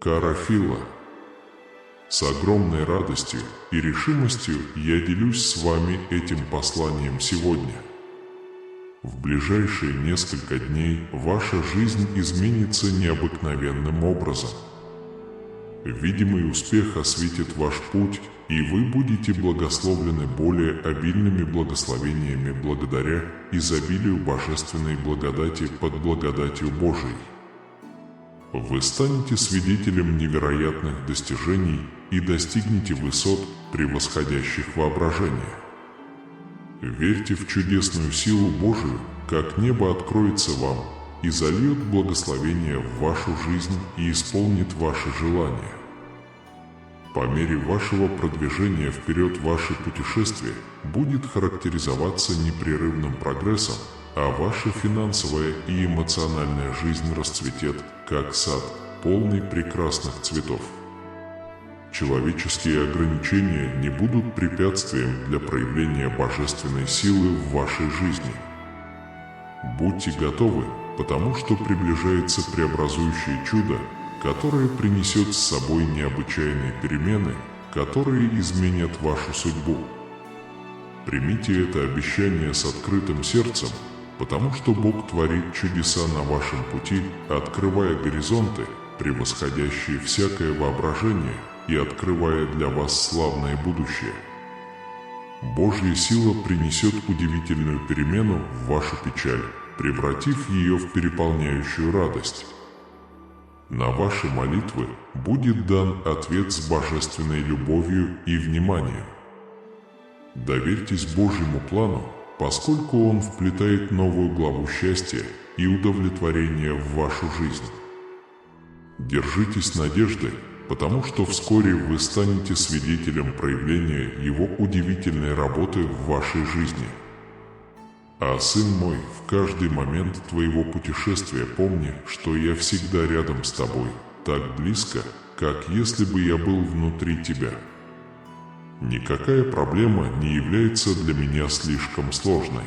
Карафила. С огромной радостью и решимостью я делюсь с вами этим посланием сегодня. В ближайшие несколько дней ваша жизнь изменится необыкновенным образом. Видимый успех осветит ваш путь, и вы будете благословлены более обильными благословениями благодаря изобилию божественной благодати под благодатью Божией. Вы станете свидетелем невероятных достижений и достигнете высот, превосходящих воображение. Верьте в чудесную силу Божию, как небо откроется вам и зальет благословение в вашу жизнь и исполнит ваши желания. По мере вашего продвижения вперед ваше путешествие будет характеризоваться непрерывным прогрессом, а ваша финансовая и эмоциональная жизнь расцветет, как сад, полный прекрасных цветов. Человеческие ограничения не будут препятствием для проявления божественной силы в вашей жизни. Будьте готовы, потому что приближается преобразующее чудо, которое принесет с собой необычайные перемены, которые изменят вашу судьбу. Примите это обещание с открытым сердцем, потому что Бог творит чудеса на вашем пути, открывая горизонты, превосходящие всякое воображение, и открывая для вас славное будущее. Божья сила принесет удивительную перемену в вашу печаль, превратив ее в переполняющую радость. На ваши молитвы будет дан ответ с божественной любовью и вниманием. Доверьтесь Божьему плану, поскольку Он вплетает новую главу счастья и удовлетворения в вашу жизнь. Держитесь надежды, потому что вскоре вы станете свидетелем проявления Его удивительной работы в вашей жизни. А, сын мой, в каждый момент твоего путешествия помни, что я всегда рядом с тобой, так близко, как если бы я был внутри тебя. Никакая проблема не является для меня слишком сложной.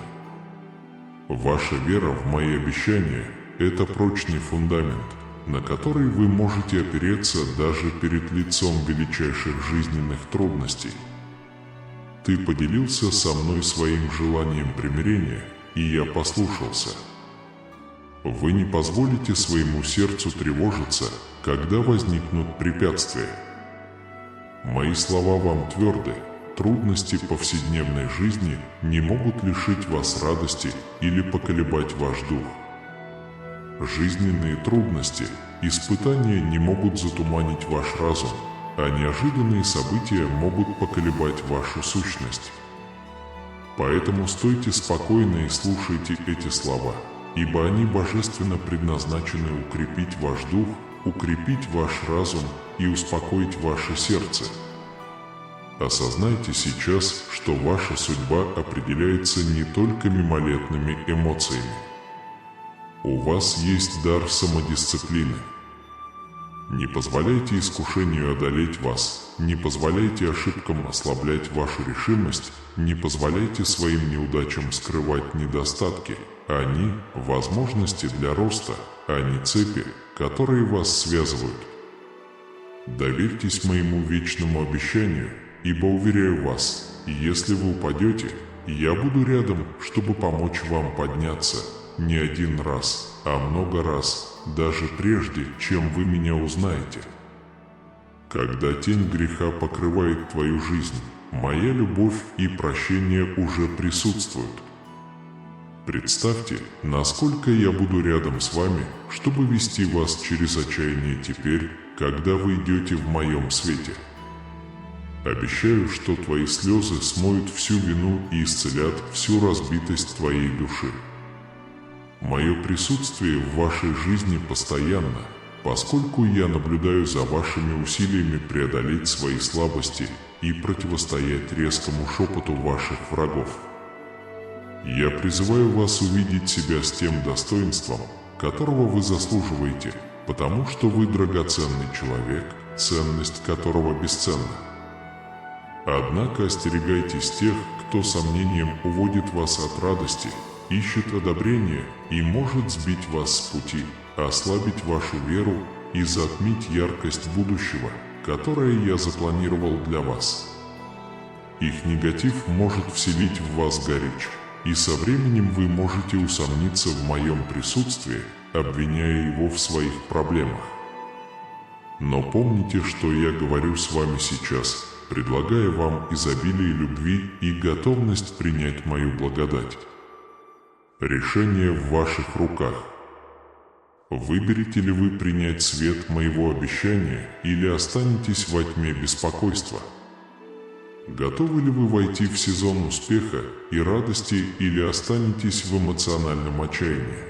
Ваша вера в мои обещания – это прочный фундамент, на который вы можете опереться даже перед лицом величайших жизненных трудностей. Ты поделился со мной своим желанием примирения, и я послушался. Вы не позволите своему сердцу тревожиться, когда возникнут препятствия. Мои слова вам тверды, трудности повседневной жизни не могут лишить вас радости или поколебать ваш дух. Жизненные трудности, испытания не могут затуманить ваш разум, а неожиданные события могут поколебать вашу сущность. Поэтому стойте спокойно и слушайте эти слова, ибо они божественно предназначены укрепить ваш дух, укрепить ваш разум и успокоить ваше сердце. Осознайте сейчас, что ваша судьба определяется не только мимолетными эмоциями. У вас есть дар самодисциплины. Не позволяйте искушению одолеть вас, не позволяйте ошибкам ослаблять вашу решимость, не позволяйте своим неудачам скрывать недостатки. Они – возможности для роста, а не цепи, которые вас связывают. Доверьтесь моему вечному обещанию, ибо, уверяю вас, если вы упадете, я буду рядом, чтобы помочь вам подняться. Не один раз, а много раз, даже прежде, чем вы меня узнаете. Когда тень греха покрывает твою жизнь, моя любовь и прощение уже присутствуют. Представьте, насколько я буду рядом с вами, чтобы вести вас через отчаяние теперь, когда вы идете в моем свете. Обещаю, что твои слезы смоют всю вину и исцелят всю разбитость твоей души. Мое присутствие в вашей жизни постоянно, поскольку я наблюдаю за вашими усилиями преодолеть свои слабости и противостоять резкому шепоту ваших врагов. Я призываю вас увидеть себя с тем достоинством, которого вы заслуживаете, потому что вы драгоценный человек, ценность которого бесценна. Однако остерегайтесь тех, кто сомнением уводит вас от радости, ищет одобрения и может сбить вас с пути, ослабить вашу веру и затмить яркость будущего, которое я запланировал для вас. Их негатив может вселить в вас горечь, и со временем вы можете усомниться в моем присутствии, обвиняя его в своих проблемах. Но помните, что я говорю с вами сейчас, предлагая вам изобилие любви и готовность принять мою благодать. Решение в ваших руках. Выберете ли вы принять свет моего обещания или останетесь во тьме беспокойства? Готовы ли вы войти в сезон успеха и радости или останетесь в эмоциональном отчаянии?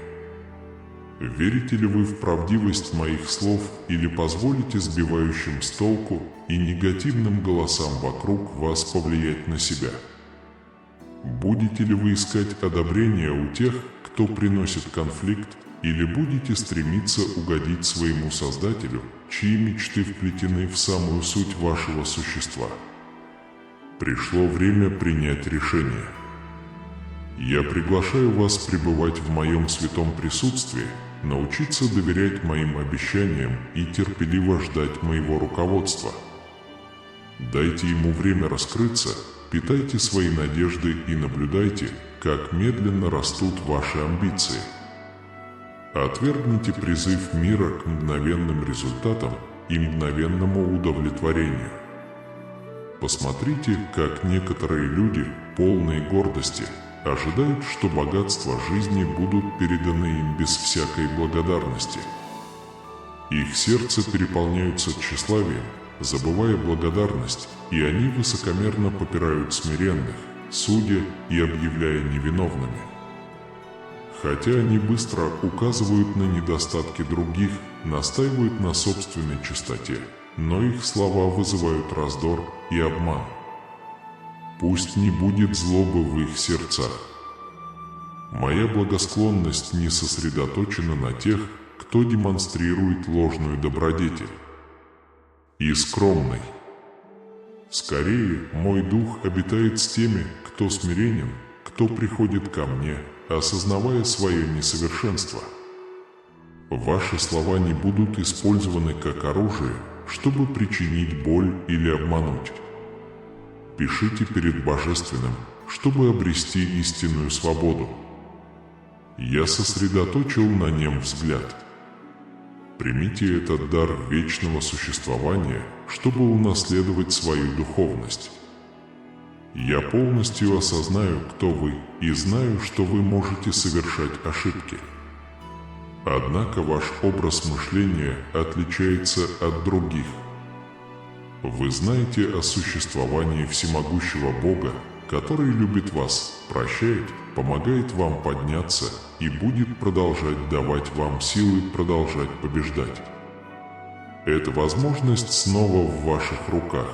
Верите ли вы в правдивость моих слов или позволите сбивающим с толку и негативным голосам вокруг вас повлиять на себя? Будете ли вы искать одобрения у тех, кто приносит конфликт, или будете стремиться угодить своему Создателю, чьи мечты вплетены в самую суть вашего существа? Пришло время принять решение. Я приглашаю вас пребывать в моем святом присутствии, научиться доверять моим обещаниям и терпеливо ждать моего руководства. Дайте ему время раскрыться, питайте свои надежды и наблюдайте, как медленно растут ваши амбиции. Отвергните призыв мира к мгновенным результатам и мгновенному удовлетворению. Посмотрите, как некоторые люди, полные гордости, ожидают, что богатства жизни будут переданы им без всякой благодарности. Их сердце переполняются тщеславием, забывая благодарность, и они высокомерно попирают смиренных, судя и объявляя невиновными. Хотя они быстро указывают на недостатки других, настаивают на собственной чистоте, но их слова вызывают раздор и обман. Пусть не будет злобы в их сердцах. Моя благосклонность не сосредоточена на тех, кто демонстрирует ложную добродетель. И скромный. Скорее, мой дух обитает с теми, кто смиренен, кто приходит ко мне, осознавая свое несовершенство. Ваши слова не будут использованы как оружие, чтобы причинить боль или обмануть. Пишите перед Божественным, чтобы обрести истинную свободу. Я сосредоточил на нем взгляд. Примите этот дар вечного существования, чтобы унаследовать свою духовность. Я полностью осознаю, кто вы, и знаю, что вы можете совершать ошибки. Однако ваш образ мышления отличается от других. Вы знаете о существовании всемогущего Бога, который любит вас, прощает, помогает вам подняться и будет продолжать давать вам силы продолжать побеждать. Эта возможность снова в ваших руках.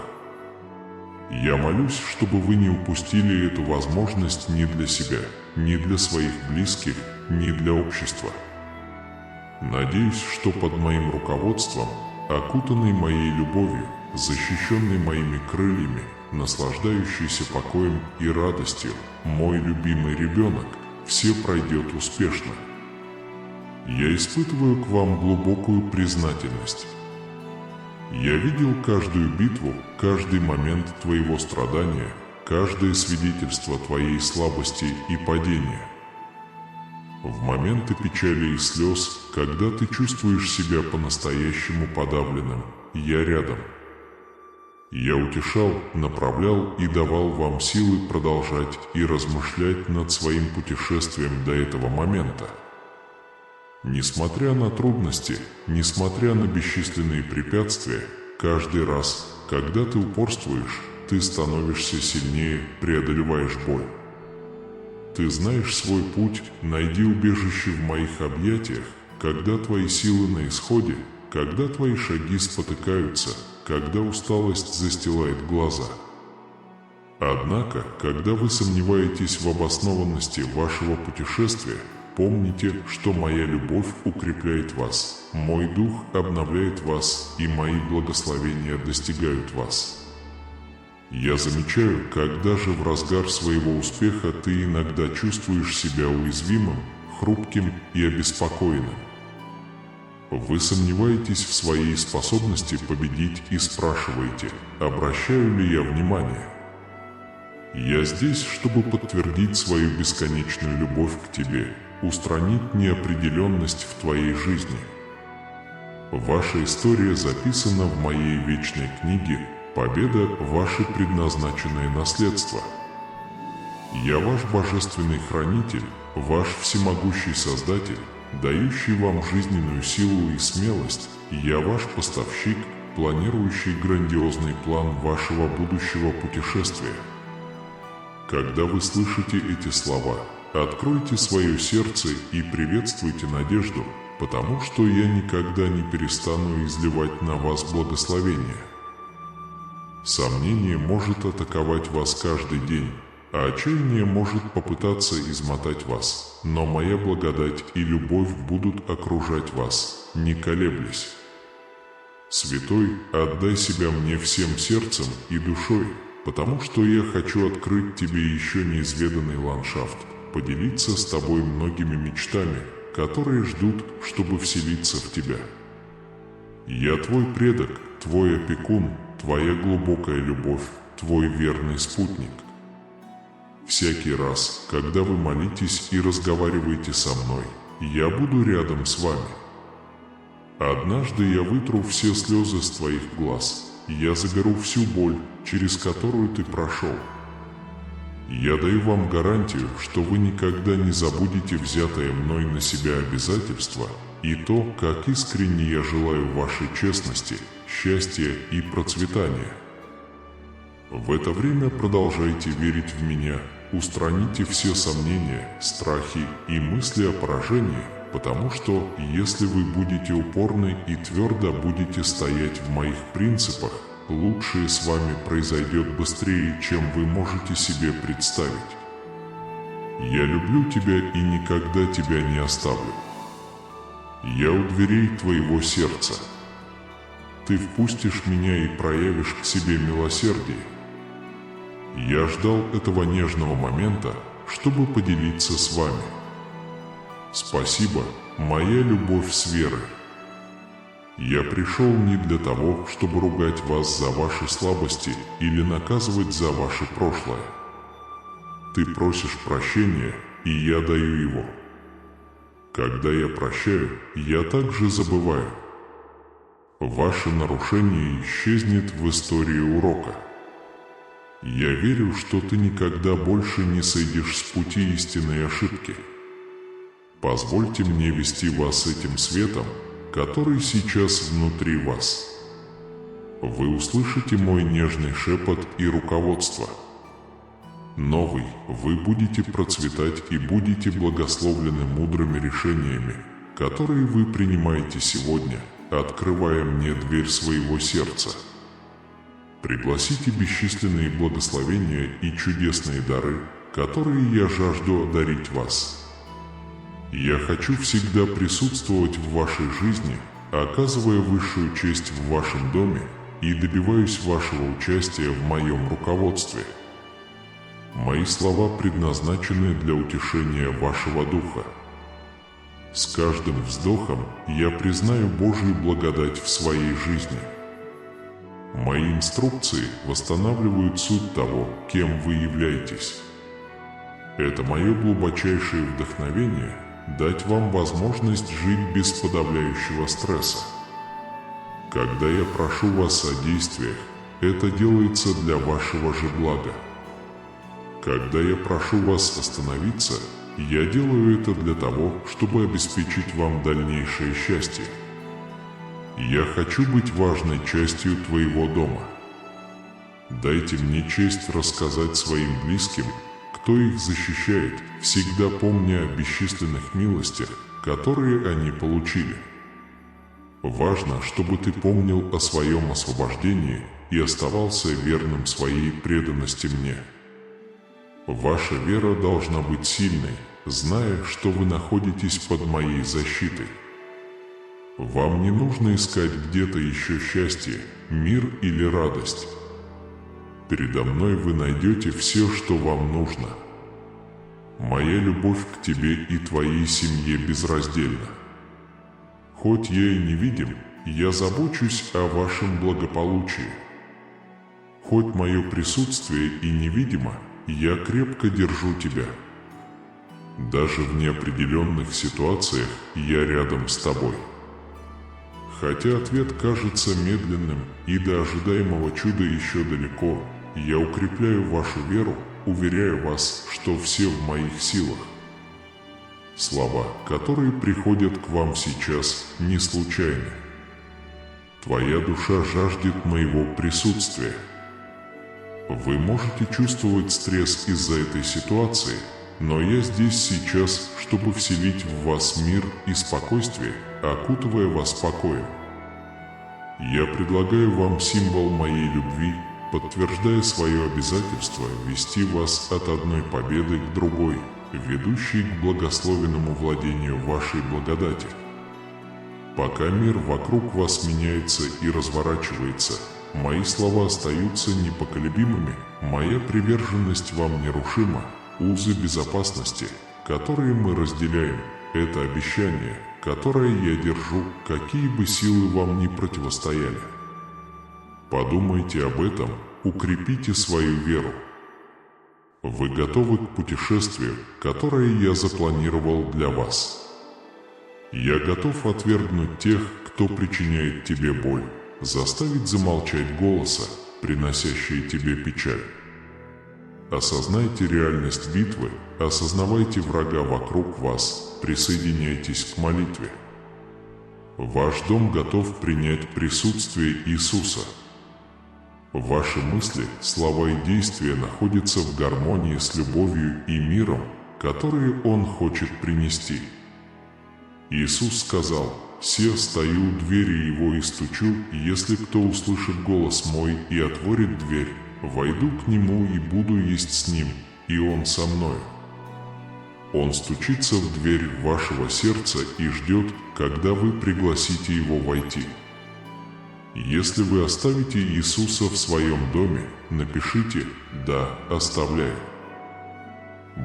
Я молюсь, чтобы вы не упустили эту возможность ни для себя, ни для своих близких, ни для общества. Надеюсь, что под моим руководством, окутанный моей любовью, защищенный моими крыльями, наслаждающийся покоем и радостью, мой любимый ребенок, все пройдет успешно. Я испытываю к вам глубокую признательность. Я видел каждую битву, каждый момент твоего страдания, каждое свидетельство твоей слабости и падения. В моменты печали и слез, когда ты чувствуешь себя по-настоящему подавленным, я рядом. Я утешал, направлял и давал вам силы продолжать и размышлять над своим путешествием до этого момента. Несмотря на трудности, несмотря на бесчисленные препятствия, каждый раз, когда ты упорствуешь, ты становишься сильнее, преодолеваешь боль. Ты знаешь свой путь, найди убежище в моих объятиях, когда твои силы на исходе, когда твои шаги спотыкаются, когда усталость застилает глаза. Однако, когда вы сомневаетесь в обоснованности вашего путешествия, помните, что моя любовь укрепляет вас, мой дух обновляет вас, и мои благословения достигают вас. Я замечаю, как даже в разгар своего успеха ты иногда чувствуешь себя уязвимым, хрупким и обеспокоенным. Вы сомневаетесь в своей способности победить и спрашиваете, обращаю ли я внимание. Я здесь, чтобы подтвердить свою бесконечную любовь к тебе, устранить неопределенность в твоей жизни. Ваша история записана в моей вечной книге «Победа – ваше предназначенное наследство». Я ваш божественный хранитель, ваш всемогущий Создатель, дающий вам жизненную силу и смелость. Я ваш поставщик, планирующий грандиозный план вашего будущего путешествия. Когда вы слышите эти слова, откройте свое сердце и приветствуйте надежду, потому что я никогда не перестану изливать на вас благословение. Сомнение может атаковать вас каждый день, а отчаяние может попытаться измотать вас, но моя благодать и любовь будут окружать вас, не колеблясь. Святой, отдай себя мне всем сердцем и душой, потому что я хочу открыть тебе еще неизведанный ландшафт, поделиться с тобой многими мечтами, которые ждут, чтобы вселиться в тебя. Я твой предок, твой опекун, твоя глубокая любовь, твой верный спутник. Всякий раз, когда вы молитесь и разговариваете со мной, я буду рядом с вами. Однажды я вытру все слезы с твоих глаз, я заберу всю боль, через которую ты прошел. Я даю вам гарантию, что вы никогда не забудете взятое мной на себя обязательство и то, как искренне я желаю вашей честности, счастья и процветания. В это время продолжайте верить в меня, устраните все сомнения, страхи и мысли о поражении, потому что, если вы будете упорны и твердо будете стоять в моих принципах, лучшее с вами произойдет быстрее, чем вы можете себе представить. Я люблю тебя и никогда тебя не оставлю. Я у дверей твоего сердца. Ты впустишь меня и проявишь к себе милосердие. Я ждал этого нежного момента, чтобы поделиться с вами. Спасибо, моя любовь с верой. Я пришел не для того, чтобы ругать вас за ваши слабости или наказывать за ваше прошлое. Ты просишь прощения, и я даю его. Когда я прощаю, я также забываю. Ваше нарушение исчезнет в истории урока. Я верю, что ты никогда больше не сойдешь с пути истинной ошибки. Позвольте мне вести вас этим светом, который сейчас внутри вас. Вы услышите мой нежный шепот и руководство. Новый, вы будете процветать и будете благословлены мудрыми решениями, которые вы принимаете сегодня, открывая мне дверь своего сердца. Пригласите бесчисленные благословения и чудесные дары, которые я жажду одарить вас. Я хочу всегда присутствовать в вашей жизни, оказывая высшую честь в вашем доме, и добиваюсь вашего участия в моем руководстве. Мои слова предназначены для утешения вашего духа. С каждым вздохом я признаю Божью благодать в своей жизни. Мои инструкции восстанавливают суть того, кем вы являетесь. Это мое глубочайшее вдохновение – дать вам возможность жить без подавляющего стресса. Когда я прошу вас о действиях, это делается для вашего же блага. Когда я прошу вас остановиться, я делаю это для того, чтобы обеспечить вам дальнейшее счастье. Я хочу быть важной частью твоего дома. Дайте мне честь рассказать своим близким, кто их защищает, всегда помня о бесчисленных милостях, которые они получили. Важно, чтобы ты помнил о своем освобождении и оставался верным своей преданности мне. Ваша вера должна быть сильной, зная, что вы находитесь под моей защитой. Вам не нужно искать где-то еще счастье, мир или радость. Передо мной вы найдете все, что вам нужно. Моя любовь к тебе и твоей семье безраздельна. Хоть я и невидим, я забочусь о вашем благополучии. Хоть мое присутствие и невидимо, я крепко держу тебя. Даже в неопределенных ситуациях я рядом с тобой. Хотя ответ кажется медленным и до ожидаемого чуда еще далеко, я укрепляю вашу веру, уверяю вас, что все в моих силах. Слова, которые приходят к вам сейчас, не случайны. Твоя душа жаждет моего присутствия. Вы можете чувствовать стресс из-за этой ситуации, но я здесь сейчас, чтобы вселить в вас мир и спокойствие, окутывая вас покоем. Я предлагаю вам символ моей любви, подтверждая свое обязательство вести вас от одной победы к другой, ведущей к благословенному владению вашей благодати. Пока мир вокруг вас меняется и разворачивается, мои слова остаются непоколебимыми, моя приверженность вам нерушима. Узы безопасности, которые мы разделяем, это обещание, которое я держу, какие бы силы вам ни противостояли. Подумайте об этом, укрепите свою веру. Вы готовы к путешествию, которое я запланировал для вас. Я готов отвергнуть тех, кто причиняет тебе боль, заставить замолчать голоса, приносящие тебе печаль. Осознайте реальность битвы, осознавайте врага вокруг вас, присоединяйтесь к молитве. Ваш дом готов принять присутствие Иисуса. Ваши мысли, слова и действия находятся в гармонии с любовью и миром, которые Он хочет принести. Иисус сказал: «Се стою у двери Его и стучу, и если кто услышит голос мой и отворит дверь, войду к Нему и буду есть с Ним, и Он со мною». Он стучится в дверь вашего сердца и ждет, когда вы пригласите Его войти. Если вы оставите Иисуса в своем доме, напишите «Да, оставляю».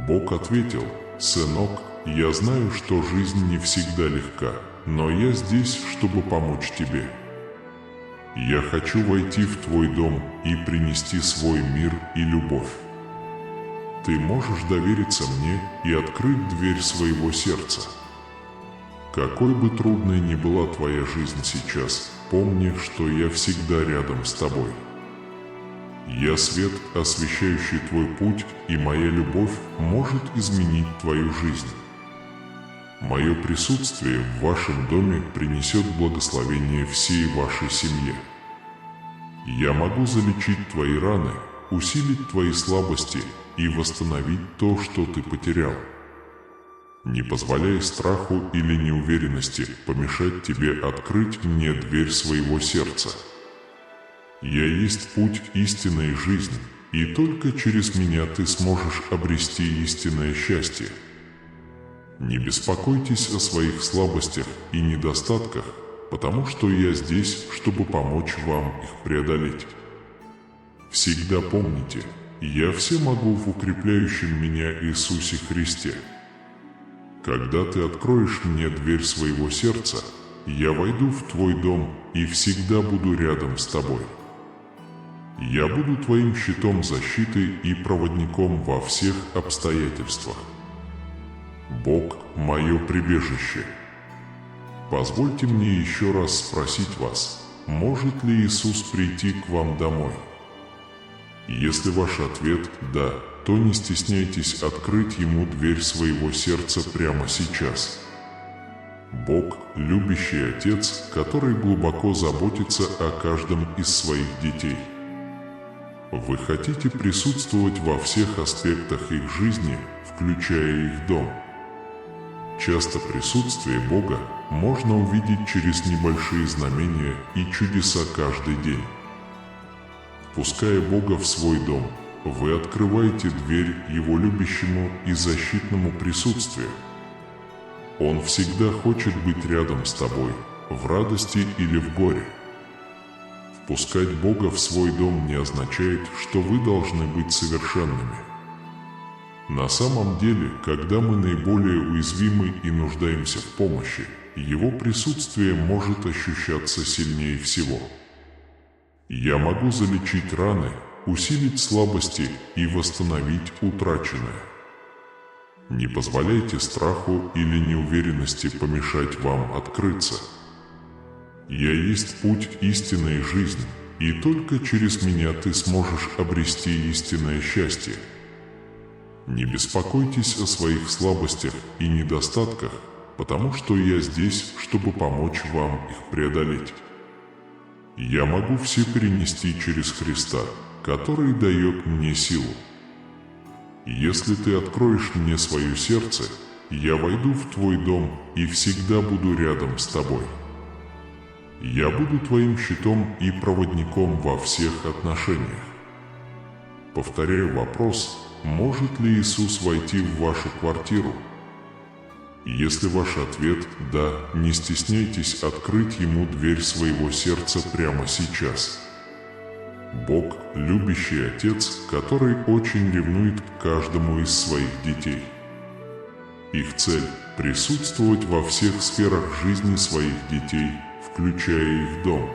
Бог ответил: «Сынок, я знаю, что жизнь не всегда легка, но я здесь, чтобы помочь тебе. Я хочу войти в твой дом и принести свой мир и любовь. Ты можешь довериться мне и открыть дверь своего сердца. Какой бы трудной ни была твоя жизнь сейчас, помни, что я всегда рядом с тобой. Я свет, освещающий твой путь, и моя любовь может изменить твою жизнь. Мое присутствие в вашем доме принесет благословение всей вашей семье. Я могу залечить твои раны, усилить твои слабости и восстановить то, что ты потерял. Не позволяй страху или неуверенности помешать тебе открыть мне дверь своего сердца. Я есть путь, истина и жизнь, и только через меня ты сможешь обрести истинное счастье. Не беспокойтесь о своих слабостях и недостатках, потому что я здесь, чтобы помочь вам их преодолеть. Всегда помните, я все могу в укрепляющем меня Иисусе Христе. Когда ты откроешь мне дверь своего сердца, я войду в твой дом и всегда буду рядом с тобой. Я буду твоим щитом защиты и проводником во всех обстоятельствах. Бог – мое прибежище. Позвольте мне еще раз спросить вас, может ли Иисус прийти к вам домой? Если ваш ответ «да», то не стесняйтесь открыть Ему дверь своего сердца прямо сейчас. Бог – любящий Отец, который глубоко заботится о каждом из своих детей. Вы хотите присутствовать во всех аспектах их жизни, включая их дом. Часто присутствие Бога можно увидеть через небольшие знамения и чудеса каждый день. Впуская Бога в свой дом, вы открываете дверь Его любящему и защитному присутствию. Он всегда хочет быть рядом с тобой, в радости или в горе. Впускать Бога в свой дом не означает, что вы должны быть совершенными. На самом деле, когда мы наиболее уязвимы и нуждаемся в помощи, Его присутствие может ощущаться сильнее всего. Я могу залечить раны, усилить слабости и восстановить утраченное. Не позволяйте страху или неуверенности помешать вам открыться. Я есть путь, истина и жизнь, и только через меня ты сможешь обрести истинное счастье. Не беспокойтесь о своих слабостях и недостатках, потому что я здесь, чтобы помочь вам их преодолеть. Я могу все перенести через Христа, который дает мне силу. Если ты откроешь мне свое сердце, я войду в твой дом и всегда буду рядом с тобой. Я буду твоим щитом и проводником во всех отношениях. Повторяю вопрос, может ли Иисус войти в вашу квартиру? Если ваш ответ «да», не стесняйтесь открыть Ему дверь своего сердца прямо сейчас. Бог – любящий Отец, который очень ревнует к каждому из своих детей. Их цель – присутствовать во всех сферах жизни своих детей, включая их дом.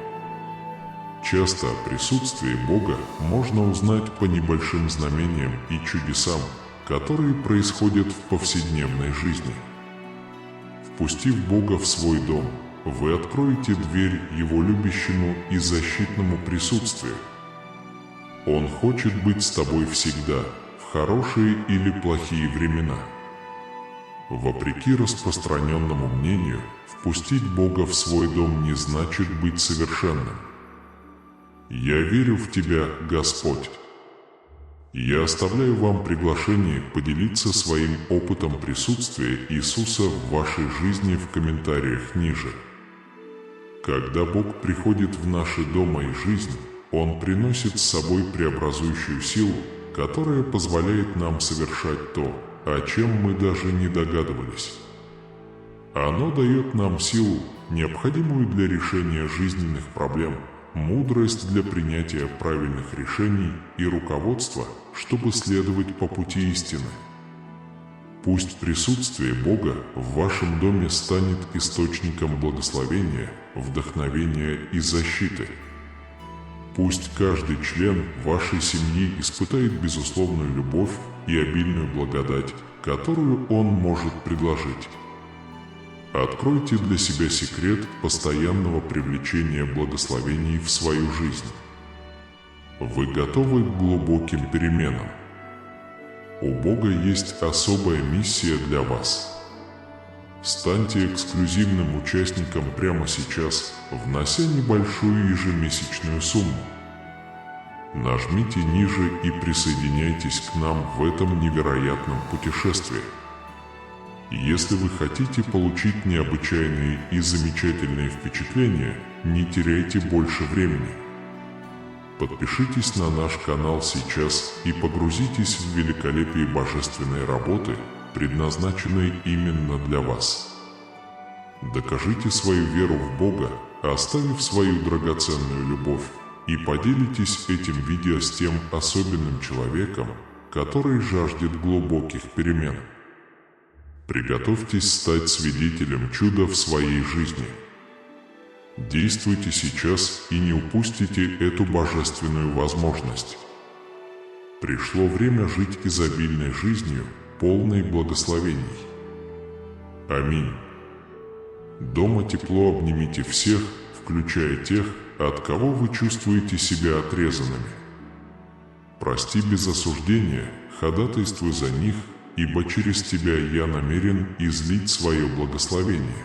Часто о присутствии Бога можно узнать по небольшим знамениям и чудесам, которые происходят в повседневной жизни. Впустив Бога в свой дом, вы откроете дверь Его любящему и защитному присутствию. Он хочет быть с тобой всегда, в хорошие или плохие времена. Вопреки распространенному мнению, впустить Бога в свой дом не значит быть совершенным. Я верю в Тебя, Господь. Я оставляю вам приглашение поделиться своим опытом присутствия Иисуса в вашей жизни в комментариях ниже. Когда Бог приходит в наши дома и жизнь, Он приносит с собой преобразующую силу, которая позволяет нам совершать то, о чем мы даже не догадывались. Оно дает нам силу, необходимую для решения жизненных проблем, мудрость для принятия правильных решений и руководство, чтобы следовать по пути истины. Пусть присутствие Бога в вашем доме станет источником благословения, вдохновения и защиты. Пусть каждый член вашей семьи испытает безусловную любовь и обильную благодать, которую он может предложить. Откройте для себя секрет постоянного привлечения благословений в свою жизнь. Вы готовы к глубоким переменам. У Бога есть особая миссия для вас. Станьте эксклюзивным участником прямо сейчас, внося небольшую ежемесячную сумму. Нажмите ниже и присоединяйтесь к нам в этом невероятном путешествии. Если вы хотите получить необычайные и замечательные впечатления, не теряйте больше времени. Подпишитесь на наш канал сейчас и погрузитесь в великолепие божественной работы, предназначенной именно для вас. Докажите свою веру в Бога, оставив свою драгоценную любовь, и поделитесь этим видео с тем особенным человеком, который жаждет глубоких перемен. Приготовьтесь стать свидетелем чуда в своей жизни. Действуйте сейчас и не упустите эту божественную возможность. Пришло время жить изобильной жизнью, полной благословений. Аминь. Дома тепло обнимите всех, включая тех, от кого вы чувствуете себя отрезанными. Прости без осуждения, ходатайствуй за них, ибо через тебя я намерен излить свое благословение.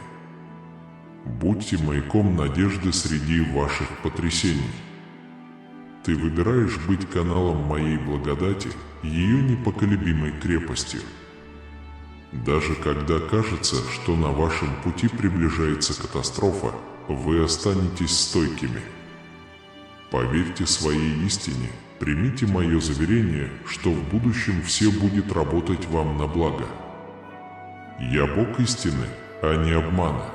Будьте маяком надежды среди ваших потрясений. Ты выбираешь быть каналом моей благодати, ее непоколебимой крепостью. Даже когда кажется, что на вашем пути приближается катастрофа, вы останетесь стойкими. Поверьте своей истине, примите мое заверение, что в будущем все будет работать вам на благо. Я Бог истины, а не обмана.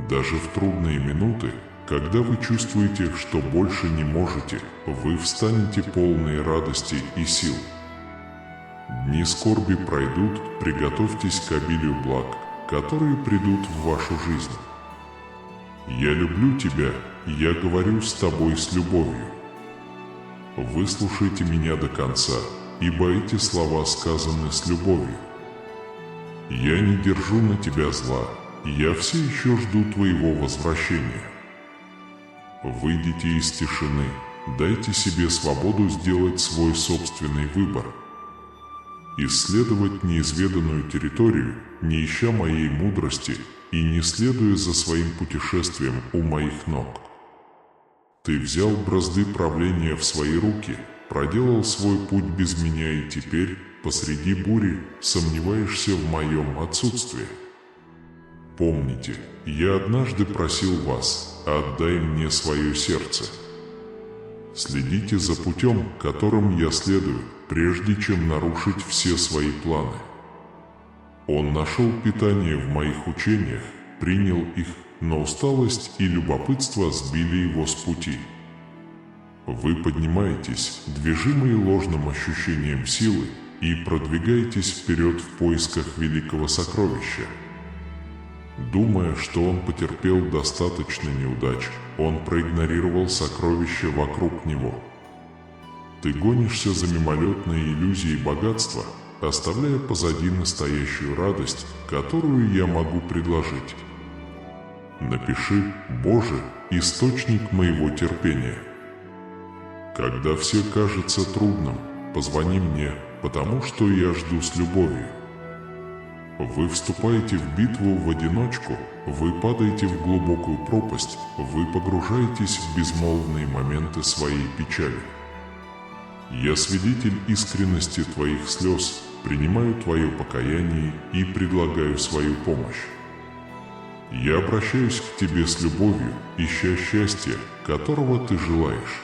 Даже в трудные минуты, когда вы чувствуете, что больше не можете, вы встанете полные радости и сил. Дни скорби пройдут, приготовьтесь к обилию благ, которые придут в вашу жизнь. Я люблю тебя, и я говорю с тобой с любовью. Выслушайте меня до конца, ибо эти слова сказаны с любовью. Я не держу на тебя зла, и я все еще жду твоего возвращения. Выйдите из тишины, дайте себе свободу сделать свой собственный выбор. Исследовать неизведанную территорию, не ища моей мудрости и не следуя за своим путешествием у моих ног. Ты взял бразды правления в свои руки, проделал свой путь без меня и теперь, посреди бури, сомневаешься в моем отсутствии. Помните, я однажды просил вас: отдай мне свое сердце. Следите за путем, которым я следую, прежде чем нарушить все свои планы. Он нашел питание в моих учениях, принял их, но усталость и любопытство сбили его с пути. Вы поднимаетесь, движимые ложным ощущением силы, и продвигаетесь вперед в поисках великого сокровища. Думая, что он потерпел достаточно неудач, он проигнорировал сокровища вокруг него. Ты гонишься за мимолетной иллюзией богатства, оставляя позади настоящую радость, которую я могу предложить. Напиши: «Боже, источник моего терпения». Когда все кажется трудным, позвони мне, потому что я жду с любовью. Вы вступаете в битву в одиночку, вы падаете в глубокую пропасть, вы погружаетесь в безмолвные моменты своей печали. Я свидетель искренности твоих слез, принимаю твое покаяние и предлагаю свою помощь. Я обращаюсь к тебе с любовью, ища счастья, которого ты желаешь.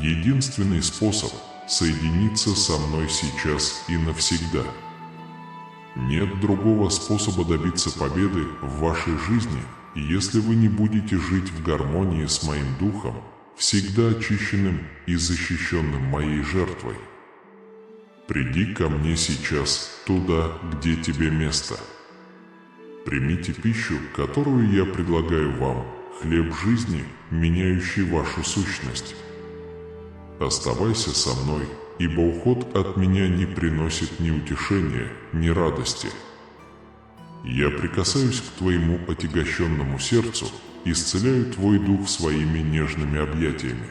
Единственный способ — соединиться со мной сейчас и навсегда. Нет другого способа добиться победы в вашей жизни, если вы не будете жить в гармонии с моим духом, всегда очищенным и защищенным моей жертвой. Приди ко мне сейчас, туда, где тебе место. Примите пищу, которую я предлагаю вам, хлеб жизни, меняющий вашу сущность. Оставайся со мной, ибо уход от меня не приносит ни утешения, ни радости. Я прикасаюсь к твоему отягощенному сердцу, исцеляю твой дух своими нежными объятиями.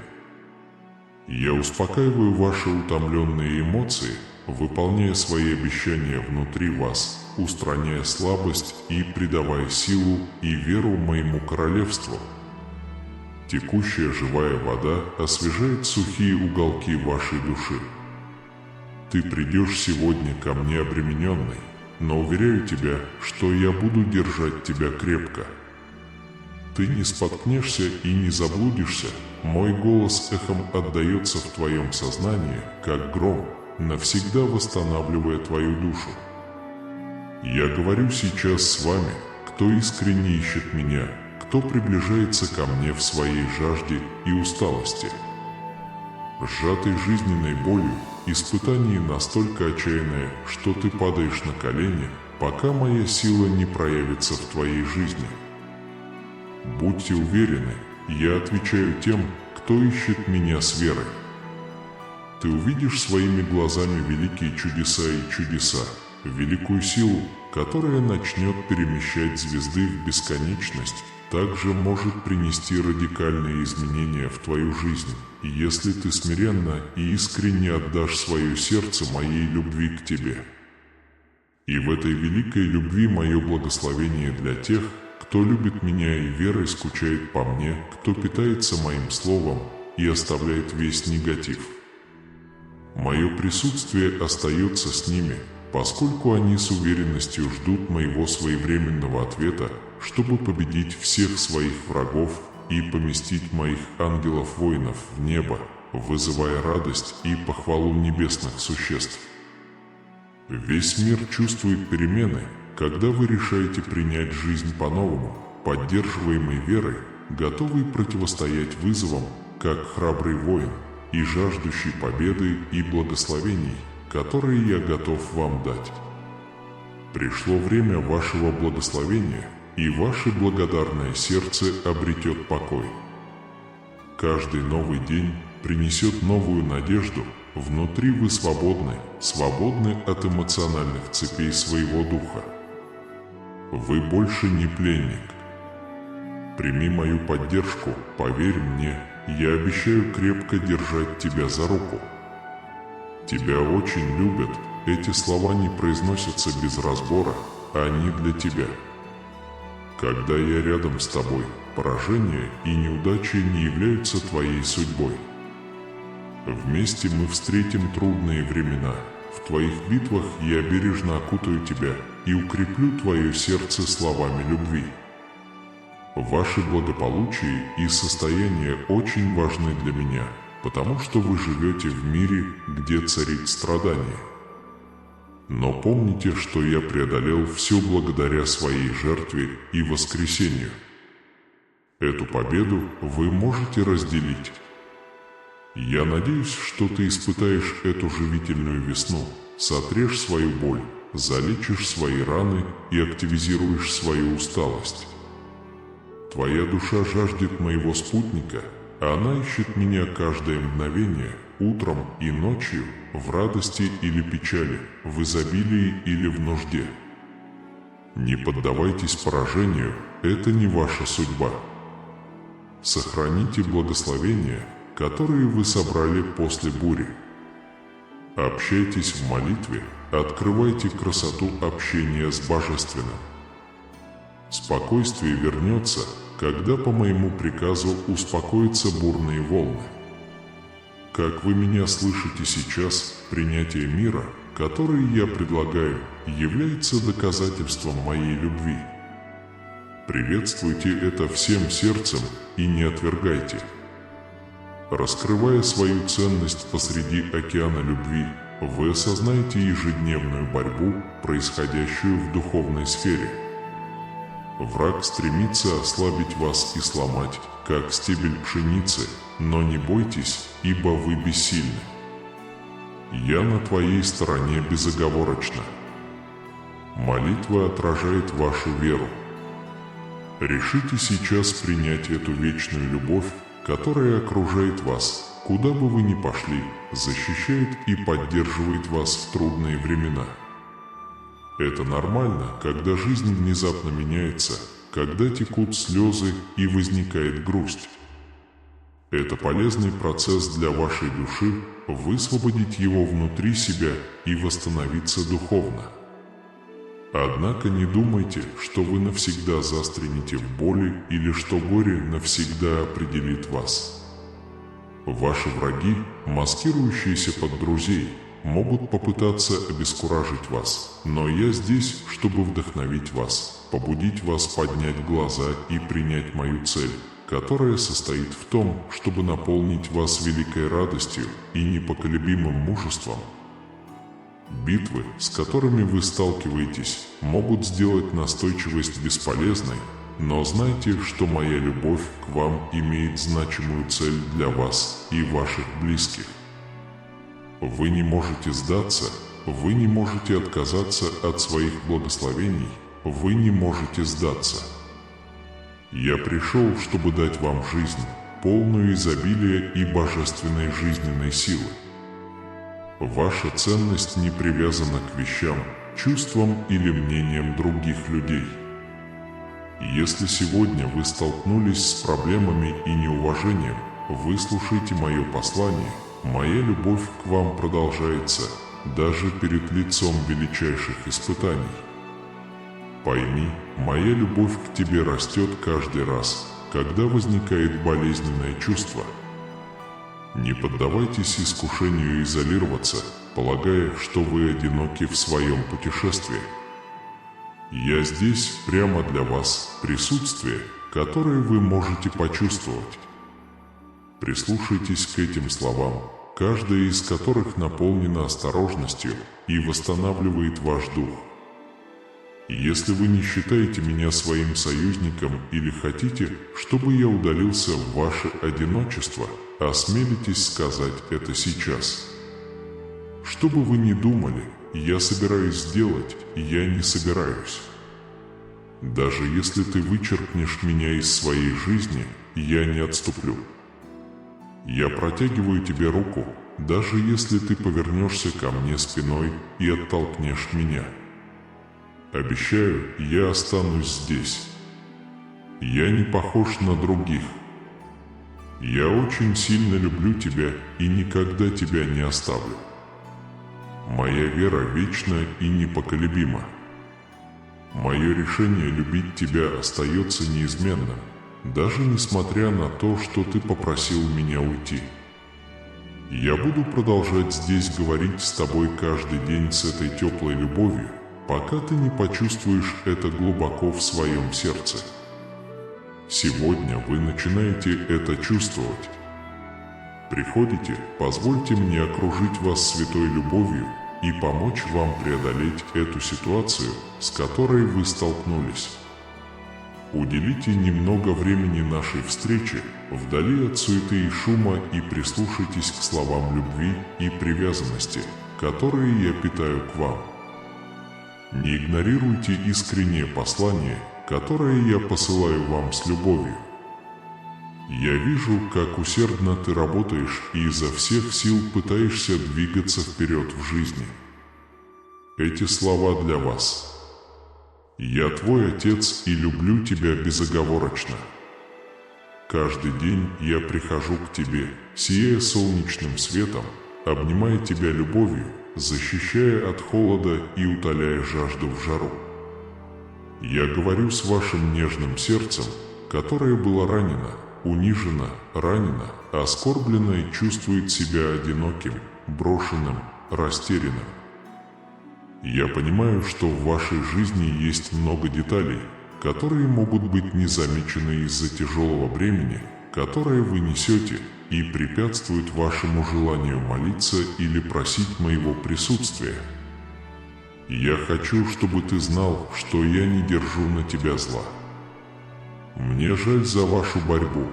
Я успокаиваю ваши утомленные эмоции, выполняя свои обещания внутри вас, устраняя слабость и придавая силу и веру моему королевству. Текущая живая вода освежает сухие уголки вашей души. Ты придешь сегодня ко мне обремененный, но уверяю тебя, что я буду держать тебя крепко. Ты не споткнешься и не заблудишься, мой голос эхом отдается в твоем сознании, как гром, навсегда восстанавливая твою душу. Я говорю сейчас с вами, кто искренне ищет меня, кто приближается ко мне в своей жажде и усталости. Сжатый жизненной болью, испытание настолько отчаянное, что ты падаешь на колени, пока моя сила не проявится в твоей жизни. Будьте уверены, я отвечаю тем, кто ищет меня с верой. Ты увидишь своими глазами великие чудеса и чудеса, великую силу, которая начнет перемещать звезды в бесконечность, также может принести радикальные изменения в твою жизнь, если ты смиренно и искренне отдашь свое сердце моей любви к тебе. И в этой великой любви мое благословение для тех, кто любит меня и верой скучает по мне, кто питается моим словом и оставляет весь негатив. Мое присутствие остается с ними, поскольку они с уверенностью ждут моего своевременного ответа, чтобы победить всех своих врагов и поместить моих ангелов-воинов в небо, вызывая радость и похвалу небесных существ. Весь мир чувствует перемены, когда вы решаете принять жизнь по-новому, поддерживаемой верой, готовый противостоять вызовам, как храбрый воин, и жаждущий победы и благословений, которые я готов вам дать. Пришло время вашего благословения, и ваше благодарное сердце обретет покой. Каждый новый день принесет новую надежду. Внутри вы свободны, свободны от эмоциональных цепей своего духа. Вы больше не пленник. Прими мою поддержку, поверь мне, я обещаю крепко держать тебя за руку. Тебя очень любят, эти слова не произносятся без разбора, они для тебя. Когда я рядом с тобой, поражения и неудачи не являются твоей судьбой. Вместе мы встретим трудные времена. В твоих битвах я бережно окутаю тебя и укреплю твое сердце словами любви. Ваше благополучие и состояние очень важны для меня, потому что вы живете в мире, где царит страдание. Но помните, что я преодолел все благодаря своей жертве и воскресению. Эту победу вы можете разделить. Я надеюсь, что ты испытаешь эту живительную весну, сотрешь свою боль, залечишь свои раны и активизируешь свою усталость. Твоя душа жаждет моего спутника, а она ищет меня каждое мгновение, утром и ночью, в радости или печали, в изобилии или в нужде. Не поддавайтесь поражению, это не ваша судьба. Сохраните благословения, которые вы собрали после бури. Общайтесь в молитве, открывайте красоту общения с Божественным. Спокойствие вернется, когда по моему приказу успокоятся бурные волны. Как вы меня слышите сейчас, принятие мира, который я предлагаю, является доказательством моей любви. Приветствуйте это всем сердцем и не отвергайте. Раскрывая свою ценность посреди океана любви, вы осознаете ежедневную борьбу, происходящую в духовной сфере. Враг стремится ослабить вас и сломать, как стебель пшеницы, но не бойтесь, ибо вы бессильны. Я на твоей стороне безоговорочно. Молитва отражает вашу веру. Решите сейчас принять эту вечную любовь, которая окружает вас, куда бы вы ни пошли, защищает и поддерживает вас в трудные времена. Это нормально, когда жизнь внезапно меняется, когда текут слезы и возникает грусть. Это полезный процесс для вашей души, высвободить его внутри себя и восстановиться духовно. Однако не думайте, что вы навсегда застрянете в боли или что горе навсегда определит вас. Ваши враги, маскирующиеся под друзей, могут попытаться обескуражить вас, но я здесь, чтобы вдохновить вас, побудить вас поднять глаза и принять мою цель, которая состоит в том, чтобы наполнить вас великой радостью и непоколебимым мужеством. Битвы, с которыми вы сталкиваетесь, могут сделать настойчивость бесполезной, но знайте, что моя любовь к вам имеет значимую цель для вас и ваших близких. Вы не можете сдаться, вы не можете отказаться от своих благословений, вы не можете сдаться. Я пришел, чтобы дать вам жизнь, полную изобилия и божественной жизненной силы. Ваша ценность не привязана к вещам, чувствам или мнениям других людей. Если сегодня вы столкнулись с проблемами и неуважением, выслушайте мое послание. Моя любовь к вам продолжается, даже перед лицом величайших испытаний. Пойми, моя любовь к тебе растет каждый раз, когда возникает болезненное чувство. Не поддавайтесь искушению изолироваться, полагая, что вы одиноки в своем путешествии. Я здесь прямо для вас, присутствие, которое вы можете почувствовать. Прислушайтесь к этим словам, каждая из которых наполнена осторожностью и восстанавливает ваш дух. Если вы не считаете меня своим союзником или хотите, чтобы я удалился в ваше одиночество, осмелитесь сказать это сейчас. Что бы вы ни думали, я собираюсь сделать, я не собираюсь. Даже если ты вычеркнешь меня из своей жизни, я не отступлю. Я протягиваю тебе руку, даже если ты повернешься ко мне спиной и оттолкнешь меня. Обещаю, я останусь здесь. Я не похож на других. Я очень сильно люблю тебя и никогда тебя не оставлю. Моя вера вечна и непоколебима. Мое решение любить тебя остается неизменным, даже несмотря на то, что ты попросил меня уйти. Я буду продолжать здесь говорить с тобой каждый день с этой теплой любовью, пока ты не почувствуешь это глубоко в своем сердце. Сегодня вы начинаете это чувствовать. Приходите, позвольте мне окружить вас святой любовью и помочь вам преодолеть эту ситуацию, с которой вы столкнулись. Уделите немного времени нашей встрече, вдали от суеты и шума, и прислушайтесь к словам любви и привязанности, которые я питаю к вам. Не игнорируйте искреннее послание, которое я посылаю вам с любовью. Я вижу, как усердно ты работаешь и изо всех сил пытаешься двигаться вперед в жизни. Эти слова для вас. Я твой отец и люблю тебя безоговорочно. Каждый день я прихожу к тебе, сияя солнечным светом, обнимая тебя любовью, защищая от холода и утоляя жажду в жару. Я говорю с вашим нежным сердцем, которое было ранено, унижено, ранено, оскорблено и чувствует себя одиноким, брошенным, растерянным. Я понимаю, что в вашей жизни есть много деталей, которые могут быть не замечены из-за тяжелого бремени, которое вы несете, и препятствуют вашему желанию молиться или просить моего присутствия. Я хочу, чтобы ты знал, что я не держу на тебя зла. Мне жаль за вашу борьбу.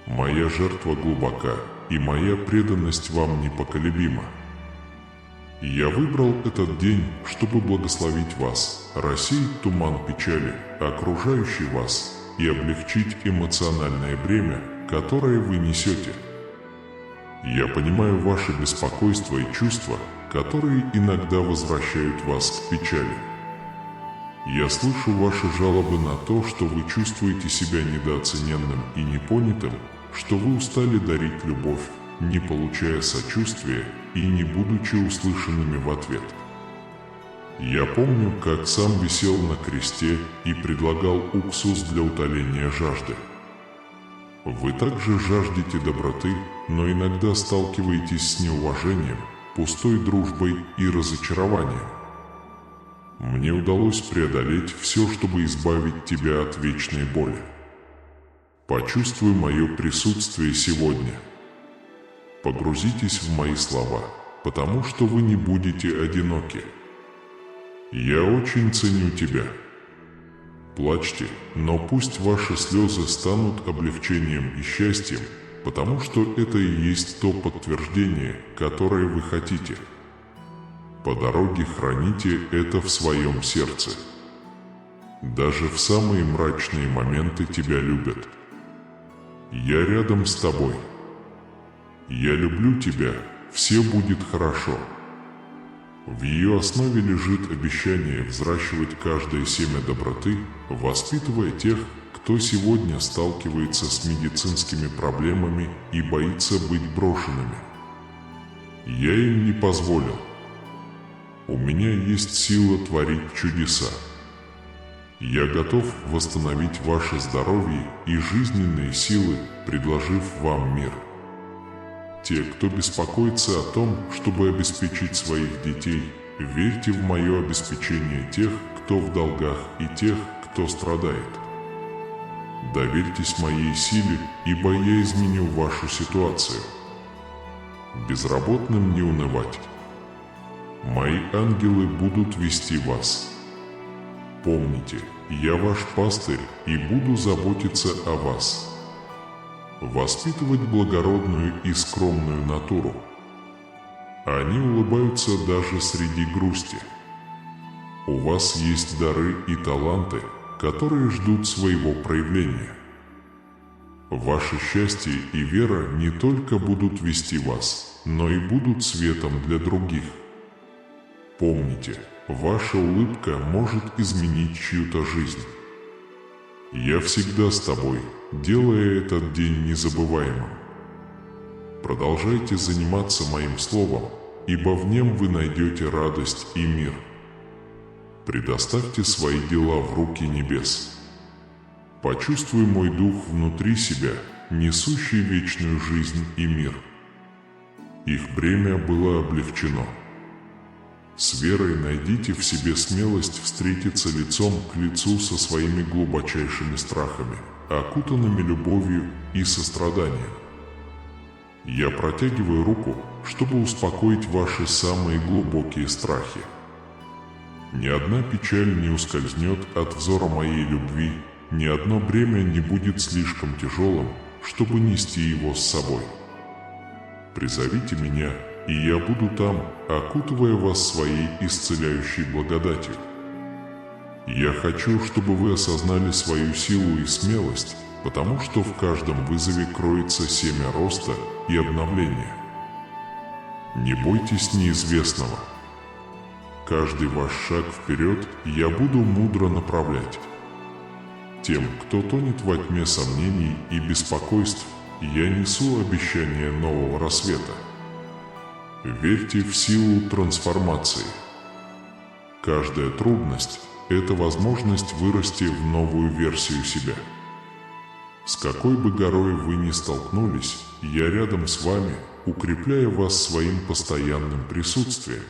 Моя жертва глубока, и моя преданность вам непоколебима. Я выбрал этот день, чтобы благословить вас, рассеять туман печали, окружающий вас, и облегчить эмоциональное бремя, которое вы несете. Я понимаю ваше беспокойство и чувства, которые иногда возвращают вас к печали. Я слышу ваши жалобы на то, что вы чувствуете себя недооцененным и непонятым, что вы устали дарить любовь, не получая сочувствия и не будучи услышанными в ответ. Я помню, как сам висел на кресте и предлагал уксус для утоления жажды. Вы также жаждете доброты, но иногда сталкиваетесь с неуважением, пустой дружбой и разочарованием. Мне удалось преодолеть все, чтобы избавить тебя от вечной боли. Почувствуй мое присутствие сегодня. Погрузитесь в мои слова, потому что вы не будете одиноки. Я очень ценю тебя. Плачьте, но пусть ваши слезы станут облегчением и счастьем, потому что это и есть то подтверждение, которое вы хотите. По дороге храните это в своем сердце. Даже в самые мрачные моменты тебя любят. Я рядом с тобой. Я люблю тебя, все будет хорошо. В ее основе лежит обещание взращивать каждое семя доброты, воспитывая тех, кто сегодня сталкивается с медицинскими проблемами и боится быть брошенными. Я им не позволил. У меня есть сила творить чудеса. Я готов восстановить ваше здоровье и жизненные силы, предложив вам мир. Те, кто беспокоится о том, чтобы обеспечить своих детей, верьте в мое обеспечение тех, кто в долгах, и тех, кто страдает. Доверьтесь моей силе, ибо я изменю вашу ситуацию. Безработным не унывать. Мои ангелы будут вести вас. Помните, я ваш пастырь и буду заботиться о вас. Воспитывать благородную и скромную натуру. Они улыбаются даже среди грусти. У вас есть дары и таланты, которые ждут своего проявления. Ваше счастье и вера не только будут вести вас, но и будут светом для других. Помните, ваша улыбка может изменить чью-то жизнь. Я всегда с тобой, делая этот день незабываемым. Продолжайте заниматься моим словом, ибо в нем вы найдете радость и мир. Предоставьте свои дела в руки небес. Почувствуй мой дух внутри себя, несущий вечную жизнь и мир. Их бремя было облегчено. С верой найдите в себе смелость встретиться лицом к лицу со своими глубочайшими страхами, окутанными любовью и состраданием. Я протягиваю руку, чтобы успокоить ваши самые глубокие страхи. Ни одна печаль не ускользнет от взора моей любви, ни одно бремя не будет слишком тяжелым, чтобы нести его с собой. Призовите меня, и я буду там, окутывая вас своей исцеляющей благодатью. Я хочу, чтобы вы осознали свою силу и смелость, потому что в каждом вызове кроется семя роста и обновления. Не бойтесь неизвестного. Каждый ваш шаг вперед я буду мудро направлять. Тем, кто тонет во тьме сомнений и беспокойств, я несу обещание нового рассвета. Верьте в силу трансформации. Каждая трудность – это возможность вырасти в новую версию себя. С какой бы горой вы ни столкнулись, я рядом с вами, укрепляя вас своим постоянным присутствием.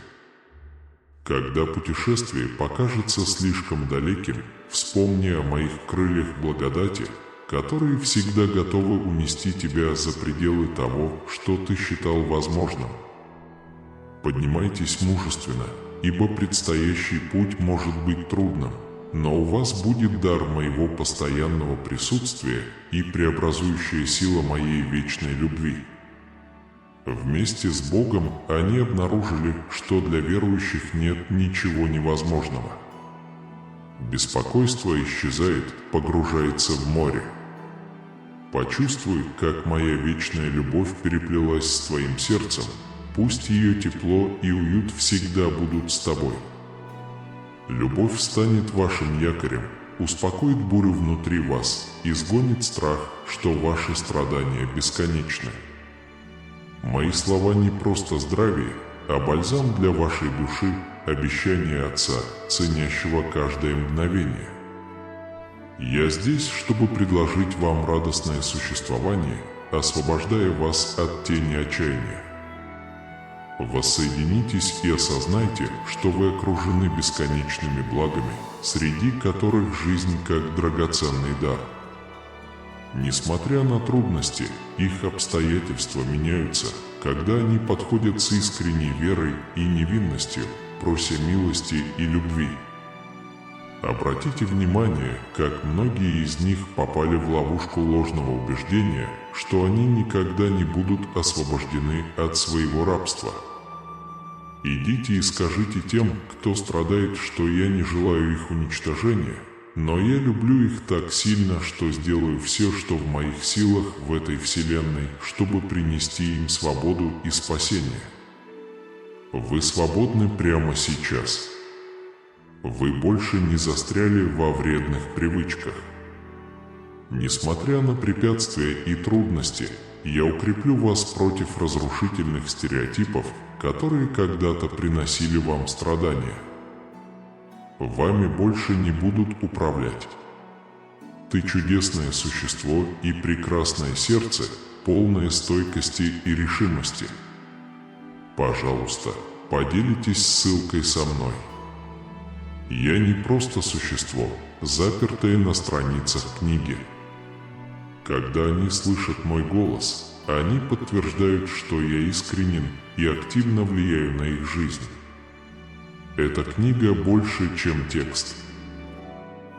Когда путешествие покажется слишком далеким, вспомни о моих крыльях благодати, которые всегда готовы унести тебя за пределы того, что ты считал возможным. Поднимайтесь мужественно, ибо предстоящий путь может быть трудным, но у вас будет дар моего постоянного присутствия и преобразующая сила моей вечной любви. Вместе с Богом они обнаружили, что для верующих нет ничего невозможного. Беспокойство исчезает, погружается в море. Почувствуй, как моя вечная любовь переплелась с твоим сердцем, пусть ее тепло и уют всегда будут с тобой. Любовь станет вашим якорем, успокоит бурю внутри вас, изгонит страх, что ваши страдания бесконечны. Мои слова не просто здравие, а бальзам для вашей души, обещание Отца, ценящего каждое мгновение. Я здесь, чтобы предложить вам радостное существование, освобождая вас от тени отчаяния. Воссоединитесь и осознайте, что вы окружены бесконечными благами, среди которых жизнь как драгоценный дар. Несмотря на трудности, их обстоятельства меняются, когда они подходят с искренней верой и невинностью, прося милости и любви. Обратите внимание, как многие из них попали в ловушку ложного убеждения, что они никогда не будут освобождены от своего рабства. Идите и скажите тем, кто страдает, что я не желаю их уничтожения, но я люблю их так сильно, что сделаю все, что в моих силах в этой вселенной, чтобы принести им свободу и спасение. Вы свободны прямо сейчас. Вы больше не застряли во вредных привычках. Несмотря на препятствия и трудности, я укреплю вас против разрушительных стереотипов, которые когда-то приносили вам страдания. Вами больше не будут управлять. Ты чудесное существо и прекрасное сердце, полное стойкости и решимости. Пожалуйста, поделитесь ссылкой со мной. Я не просто существо, запертое на страницах книги. Когда они слышат мой голос, они подтверждают, что я искренен и активно влияю на их жизнь. Эта книга больше, чем текст.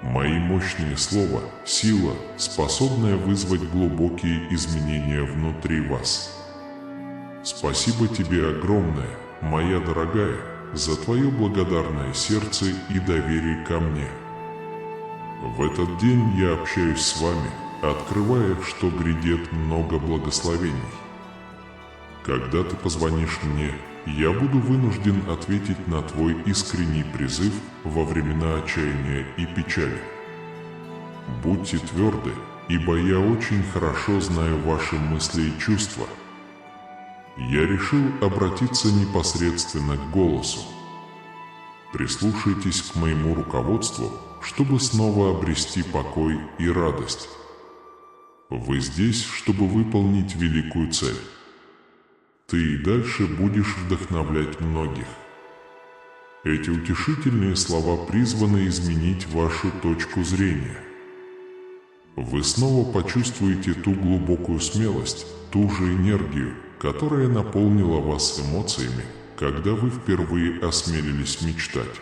Мои мощные слова – сила, способная вызвать глубокие изменения внутри вас. Спасибо тебе огромное, моя дорогая, за твое благодарное сердце и доверие ко мне. В этот день я общаюсь с вами, открывая, что грядет много благословений. Когда ты позвонишь мне, я буду вынужден ответить на твой искренний призыв во времена отчаяния и печали. Будьте тверды, ибо я очень хорошо знаю ваши мысли и чувства. Я решил обратиться непосредственно к голосу. Прислушайтесь к моему руководству, чтобы снова обрести покой и радость. Вы здесь, чтобы выполнить великую цель. Ты и дальше будешь вдохновлять многих. Эти утешительные слова призваны изменить вашу точку зрения. Вы снова почувствуете ту глубокую смелость, ту же энергию, которая наполнила вас эмоциями, когда вы впервые осмелились мечтать.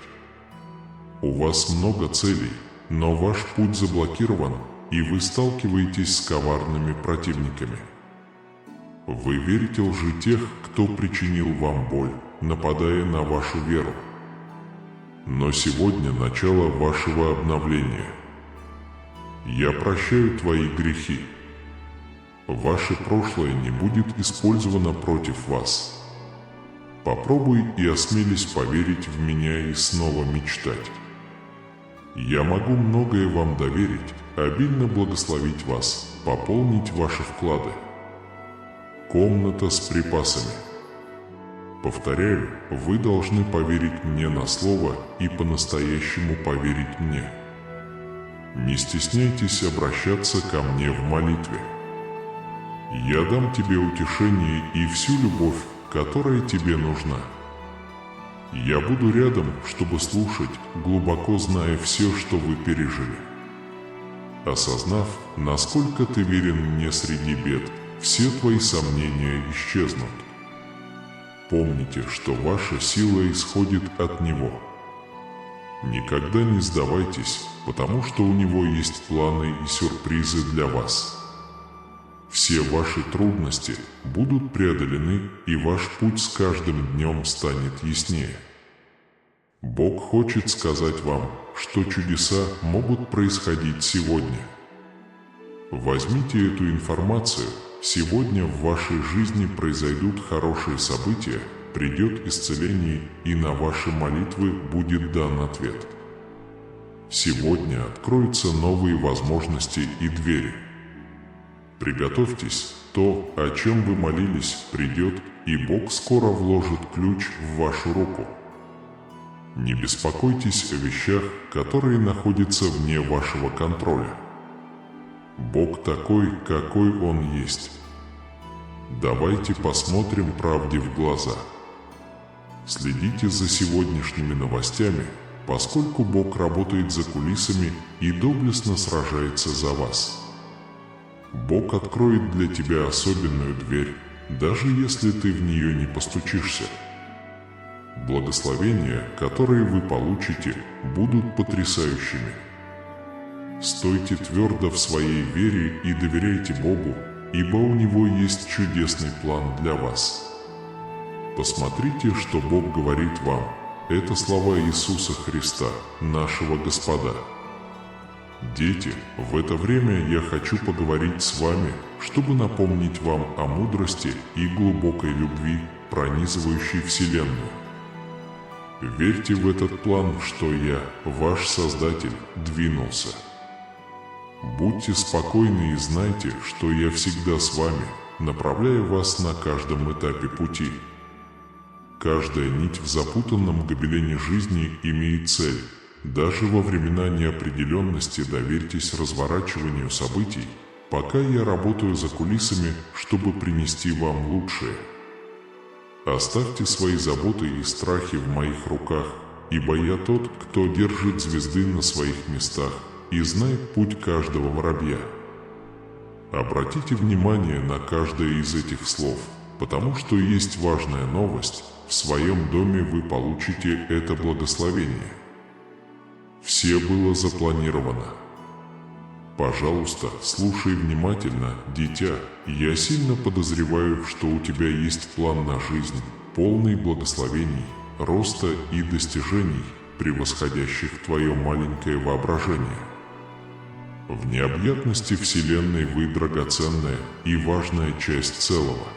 У вас много целей, но ваш путь заблокирован, и вы сталкиваетесь с коварными противниками. Вы верите лжи тех, кто причинил вам боль, нападая на вашу веру. Но сегодня начало вашего обновления. Я прощаю твои грехи. Ваше прошлое не будет использовано против вас. Попробуй и осмелись поверить в меня и снова мечтать. Я могу многое вам доверить, обильно благословить вас, пополнить ваши вклады. Комната с припасами. Повторяю, вы должны поверить мне на слово и по-настоящему поверить мне. Не стесняйтесь обращаться ко мне в молитве. Я дам тебе утешение и всю любовь, которая тебе нужна. Я буду рядом, чтобы слушать, глубоко зная все, что вы пережили. Осознав, насколько ты верен мне среди бед, все твои сомнения исчезнут. Помните, что ваша сила исходит от Него. Никогда не сдавайтесь, потому что у Него есть планы и сюрпризы для вас. Все ваши трудности будут преодолены, и ваш путь с каждым днем станет яснее. Бог хочет сказать вам, что чудеса могут происходить сегодня. Возьмите эту информацию. Сегодня в вашей жизни произойдут хорошие события, придет исцеление, и на ваши молитвы будет дан ответ. Сегодня откроются новые возможности и двери. Приготовьтесь, то, о чем вы молились, придет, и Бог скоро вложит ключ в вашу руку. Не беспокойтесь о вещах, которые находятся вне вашего контроля. Бог такой, какой Он есть. Давайте посмотрим правде в глаза. Следите за сегодняшними новостями, поскольку Бог работает за кулисами и доблестно сражается за вас. Бог откроет для тебя особенную дверь, даже если ты в нее не постучишься. Благословения, которые вы получите, будут потрясающими. Стойте твердо в своей вере и доверяйте Богу, ибо у Него есть чудесный план для вас. Посмотрите, что Бог говорит вам. Это слова Иисуса Христа, нашего Господа. Дети, в это время я хочу поговорить с вами, чтобы напомнить вам о мудрости и глубокой любви, пронизывающей Вселенную. Верьте в этот план, что я, ваш Создатель, двинулся. Будьте спокойны и знайте, что я всегда с вами, направляя вас на каждом этапе пути. Каждая нить в запутанном гобелене жизни имеет цель. Даже во времена неопределенности доверьтесь разворачиванию событий, пока я работаю за кулисами, чтобы принести вам лучшее. Оставьте свои заботы и страхи в моих руках, ибо я тот, кто держит звезды на своих местах и знает путь каждого воробья. Обратите внимание на каждое из этих слов, потому что есть важная новость. В своем доме вы получите это благословение. Все было запланировано. Пожалуйста, слушай внимательно, дитя. Я сильно подозреваю, что у тебя есть план на жизнь, полный благословений, роста и достижений, превосходящих твое маленькое воображение. В необъятности Вселенной вы драгоценная и важная часть целого.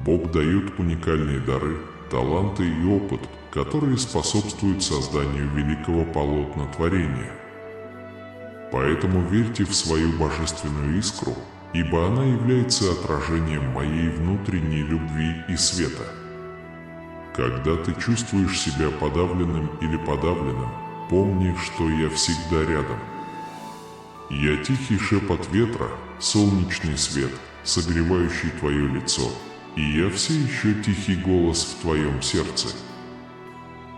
Бог дает уникальные дары, таланты и опыт, которые способствуют созданию великого полотна творения. Поэтому верьте в свою божественную искру, ибо она является отражением моей внутренней любви и света. Когда ты чувствуешь себя подавленным или подавленным, помни, что я всегда рядом. Я тихий шепот ветра, солнечный свет, согревающий твое лицо, и я все еще тихий голос в твоем сердце.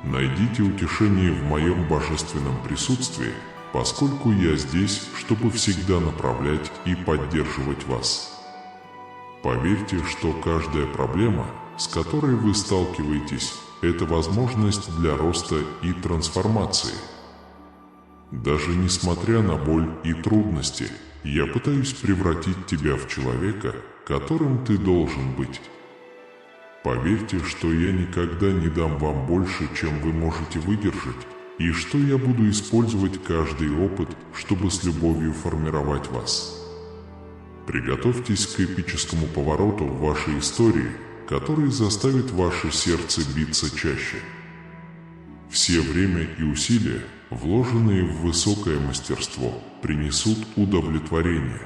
Найдите утешение в моем божественном присутствии, поскольку я здесь, чтобы всегда направлять и поддерживать вас. Поверьте, что каждая проблема, с которой вы сталкиваетесь, это возможность для роста и трансформации. Даже несмотря на боль и трудности, я пытаюсь превратить тебя в человека, которым ты должен быть. Поверьте, что я никогда не дам вам больше, чем вы можете выдержать, и что я буду использовать каждый опыт, чтобы с любовью формировать вас. Приготовьтесь к эпическому повороту в вашей истории, который заставит ваше сердце биться чаще. Все время и усилия, вложенные в высокое мастерство, принесут удовлетворение.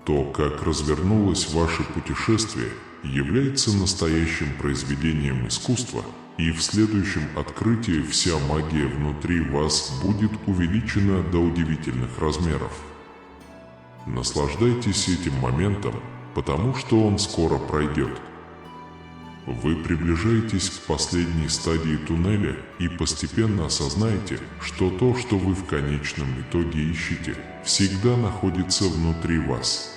То, как развернулось ваше путешествие, является настоящим произведением искусства, и в следующем открытии вся магия внутри вас будет увеличена до удивительных размеров. Наслаждайтесь этим моментом, потому что он скоро пройдет. Вы приближаетесь к последней стадии туннеля и постепенно осознаете, что то, что вы в конечном итоге ищете, всегда находится внутри вас.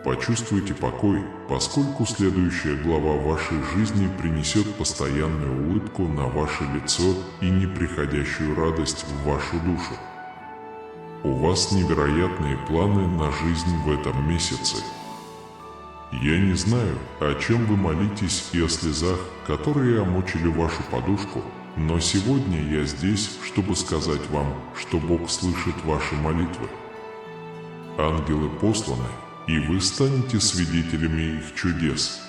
Почувствуйте покой, поскольку следующая глава вашей жизни принесет постоянную улыбку на ваше лицо и неприходящую радость в вашу душу. У вас невероятные планы на жизнь в этом месяце. Я не знаю, о чем вы молитесь и о слезах, которые омочили вашу подушку, но сегодня я здесь, чтобы сказать вам, что Бог слышит ваши молитвы. Ангелы посланы, и вы станете свидетелями их чудес.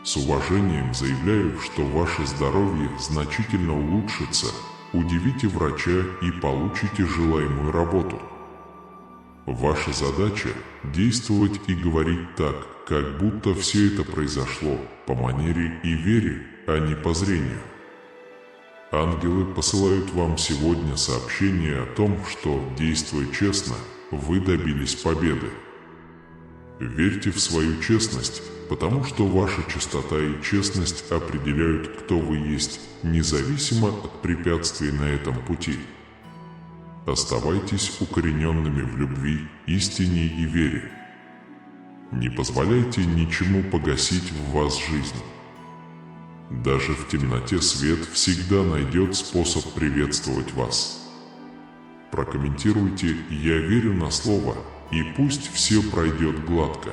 С уважением заявляю, что ваше здоровье значительно улучшится, удивите врача и получите желаемую работу. Ваша задача – действовать и говорить так, как будто все это произошло по манере и вере, а не по зрению. Ангелы посылают вам сегодня сообщение о том, что, действуя честно, вы добились победы. Верьте в свою честность, потому что ваша чистота и честность определяют, кто вы есть, независимо от препятствий на этом пути. Оставайтесь укорененными в любви, истине и вере. Не позволяйте ничему погасить в вас жизнь. Даже в темноте свет всегда найдет способ приветствовать вас. Прокомментируйте «Я верю на слово», и пусть все пройдет гладко.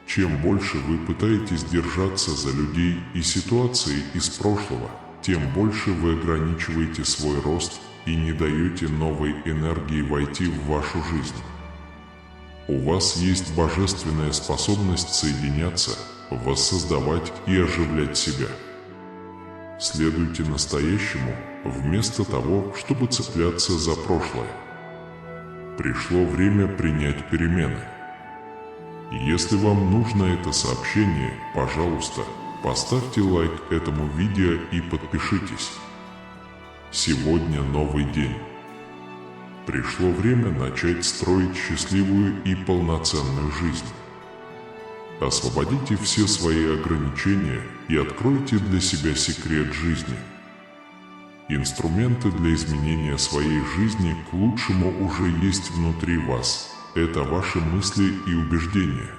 Чем больше вы пытаетесь держаться за людей и ситуации из прошлого, тем больше вы ограничиваете свой рост и не даете новой энергии войти в вашу жизнь. У вас есть божественная способность соединяться, воссоздавать и оживлять себя. Следуйте настоящему, вместо того, чтобы цепляться за прошлое. Пришло время принять перемены. Если вам нужно это сообщение, пожалуйста, поставьте лайк этому видео и подпишитесь. Сегодня новый день. Пришло время начать строить счастливую и полноценную жизнь. Освободите все свои ограничения и откройте для себя секрет жизни. Инструменты для изменения своей жизни к лучшему уже есть внутри вас. Это ваши мысли и убеждения.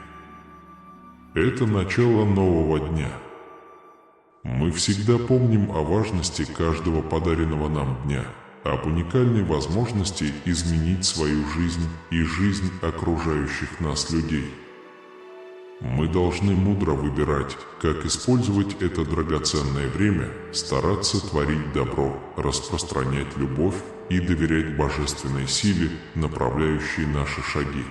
Это начало нового дня. Мы всегда помним о важности каждого подаренного нам дня, об уникальной возможности изменить свою жизнь и жизнь окружающих нас людей. Мы должны мудро выбирать, как использовать это драгоценное время, стараться творить добро, распространять любовь и доверять божественной силе, направляющей наши шаги.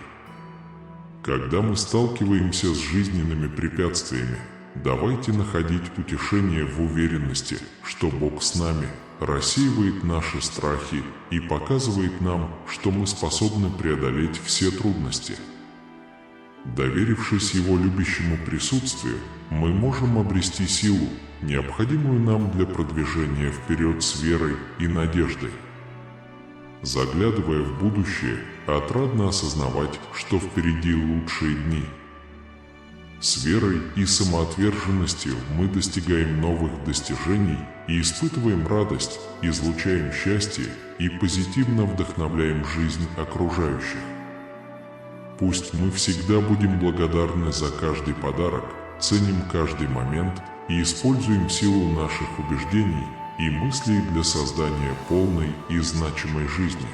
Когда мы сталкиваемся с жизненными препятствиями, давайте находить утешение в уверенности, что Бог с нами, рассеивает наши страхи и показывает нам, что мы способны преодолеть все трудности. Доверившись Его любящему присутствию, мы можем обрести силу, необходимую нам для продвижения вперед с верой и надеждой. Заглядывая в будущее, отрадно осознавать, что впереди лучшие дни. С верой и самоотверженностью мы достигаем новых достижений и испытываем радость, излучаем счастье и позитивно вдохновляем жизнь окружающих. Пусть мы всегда будем благодарны за каждый подарок, ценим каждый момент и используем силу наших убеждений и мыслей для создания полной и значимой жизни.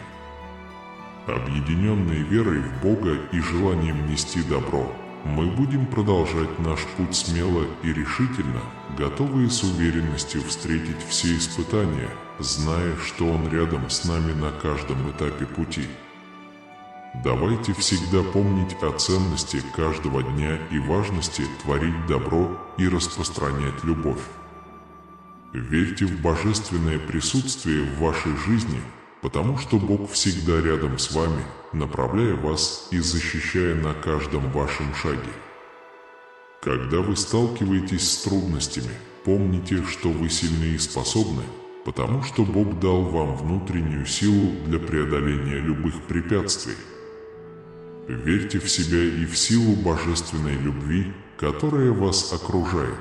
Объединенные верой в Бога и желанием нести добро, мы будем продолжать наш путь смело и решительно, готовые с уверенностью встретить все испытания, зная, что Он рядом с нами на каждом этапе пути. Давайте всегда помнить о ценности каждого дня и важности творить добро и распространять любовь. Верьте в божественное присутствие в вашей жизни, потому что Бог всегда рядом с вами, направляя вас и защищая на каждом вашем шаге. Когда вы сталкиваетесь с трудностями, помните, что вы сильны и способны, потому что Бог дал вам внутреннюю силу для преодоления любых препятствий. Верьте в себя и в силу божественной любви, которая вас окружает.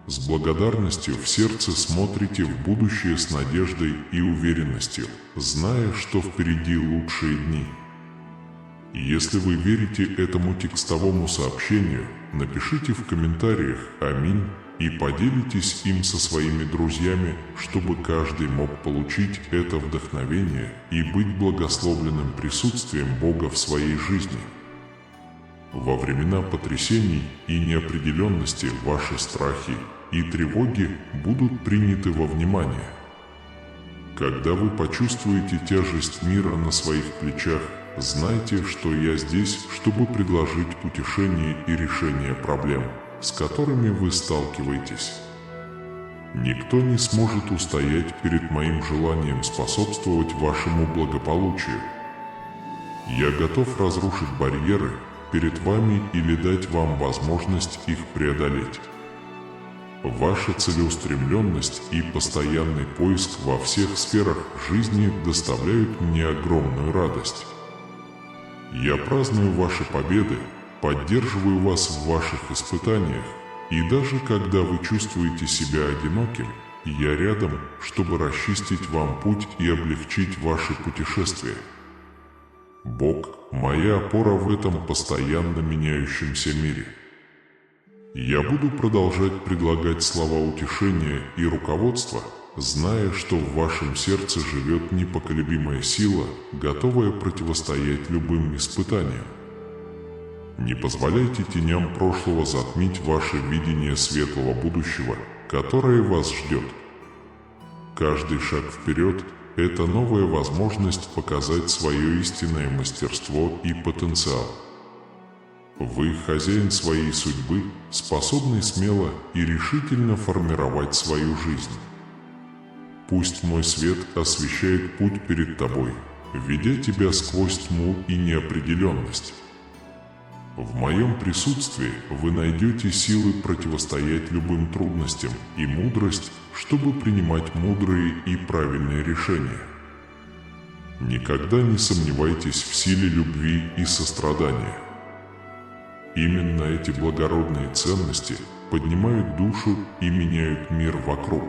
С благодарностью в сердце смотрите в будущее с надеждой и уверенностью, зная, что впереди лучшие дни. Если вы верите этому текстовому сообщению, напишите в комментариях «Аминь» и поделитесь им со своими друзьями, чтобы каждый мог получить это вдохновение и быть благословленным присутствием Бога в своей жизни. Во времена потрясений и неопределенности ваши страхи и тревоги будут приняты во внимание. Когда вы почувствуете тяжесть мира на своих плечах, знайте, что я здесь, чтобы предложить утешение и решение проблем, с которыми вы сталкиваетесь. Никто не сможет устоять перед моим желанием способствовать вашему благополучию. Я готов разрушить барьеры перед вами или дать вам возможность их преодолеть. Ваша целеустремленность и постоянный поиск во всех сферах жизни доставляют мне огромную радость. Я праздную ваши победы, поддерживаю вас в ваших испытаниях, и даже когда вы чувствуете себя одиноким, я рядом, чтобы расчистить вам путь и облегчить ваше путешествие. Бог – моя опора в этом постоянно меняющемся мире. Я буду продолжать предлагать слова утешения и руководства, зная, что в вашем сердце живет непоколебимая сила, готовая противостоять любым испытаниям. Не позволяйте теням прошлого затмить ваше видение светлого будущего, которое вас ждет. Каждый шаг вперед – это новая возможность показать свое истинное мастерство и потенциал. Вы хозяин своей судьбы, способный смело и решительно формировать свою жизнь. Пусть мой свет освещает путь перед тобой, ведя тебя сквозь тьму и неопределенность. В моем присутствии вы найдете силы противостоять любым трудностям и мудрость, чтобы принимать мудрые и правильные решения. Никогда не сомневайтесь в силе любви и сострадания. Именно эти благородные ценности поднимают душу и меняют мир вокруг.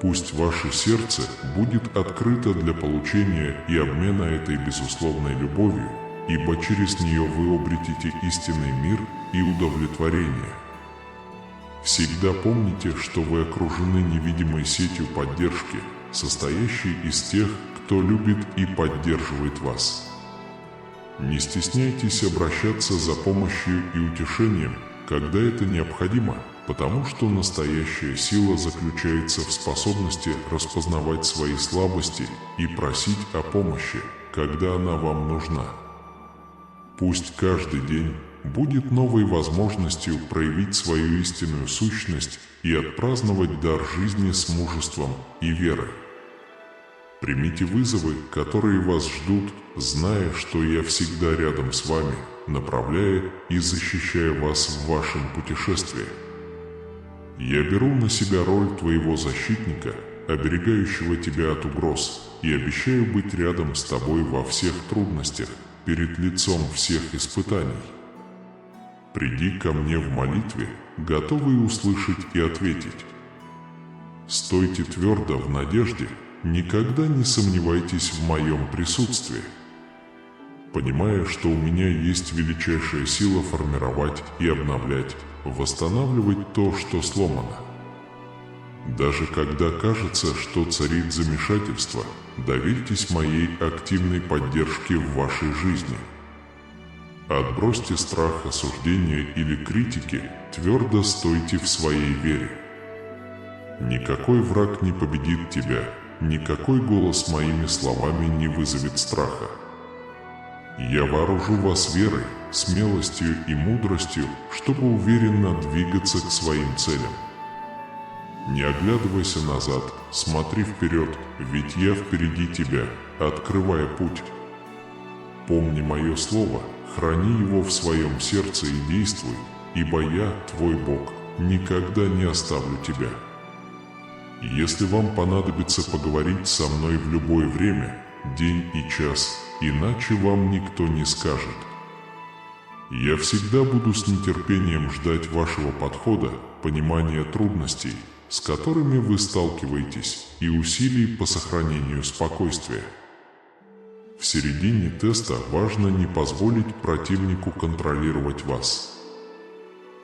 Пусть ваше сердце будет открыто для получения и обмена этой безусловной любовью, ибо через нее вы обретете истинный мир и удовлетворение. Всегда помните, что вы окружены невидимой сетью поддержки, состоящей из тех, кто любит и поддерживает вас. Не стесняйтесь обращаться за помощью и утешением, когда это необходимо, потому что настоящая сила заключается в способности распознавать свои слабости и просить о помощи, когда она вам нужна. Пусть каждый день будет новой возможностью проявить свою истинную сущность и отпраздновать дар жизни с мужеством и верой. Примите вызовы, которые вас ждут, зная, что я всегда рядом с вами, направляя и защищая вас в вашем путешествии. Я беру на себя роль твоего защитника, оберегающего тебя от угроз, и обещаю быть рядом с тобой во всех трудностях, перед лицом всех испытаний. Приди ко мне в молитве, готовый услышать и ответить. Стойте твердо в надежде, никогда не сомневайтесь в моем присутствии. Понимая, что у меня есть величайшая сила формировать и обновлять, восстанавливать то, что сломано. Даже когда кажется, что царит замешательство, доверьтесь моей активной поддержке в вашей жизни. Отбросьте страх осуждения или критики, твердо стойте в своей вере. Никакой враг не победит тебя, никакой голос моими словами не вызовет страха. Я вооружу вас верой, смелостью и мудростью, чтобы уверенно двигаться к своим целям. Не оглядывайся назад, смотри вперед, ведь я впереди тебя, открывая путь. Помни мое слово, храни его в своем сердце и действуй, ибо я, твой Бог, никогда не оставлю тебя. Если вам понадобится поговорить со мной в любое время, день и час, иначе вам никто не скажет. Я всегда буду с нетерпением ждать вашего подхода, понимания трудностей, с которыми вы сталкиваетесь, и усилий по сохранению спокойствия. В середине теста важно не позволить противнику контролировать вас.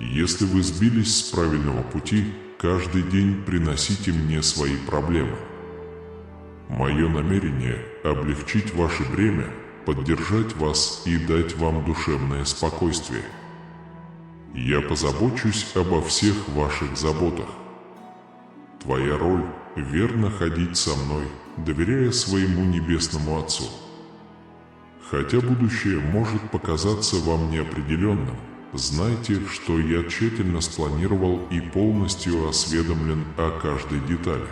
Если вы сбились с правильного пути, каждый день приносите мне свои проблемы. Мое намерение – облегчить ваше бремя, поддержать вас и дать вам душевное спокойствие. Я позабочусь обо всех ваших заботах. Твоя роль – верно ходить со мной, доверяя своему Небесному Отцу. Хотя будущее может показаться вам неопределенным, знайте, что я тщательно спланировал и полностью осведомлен о каждой детали.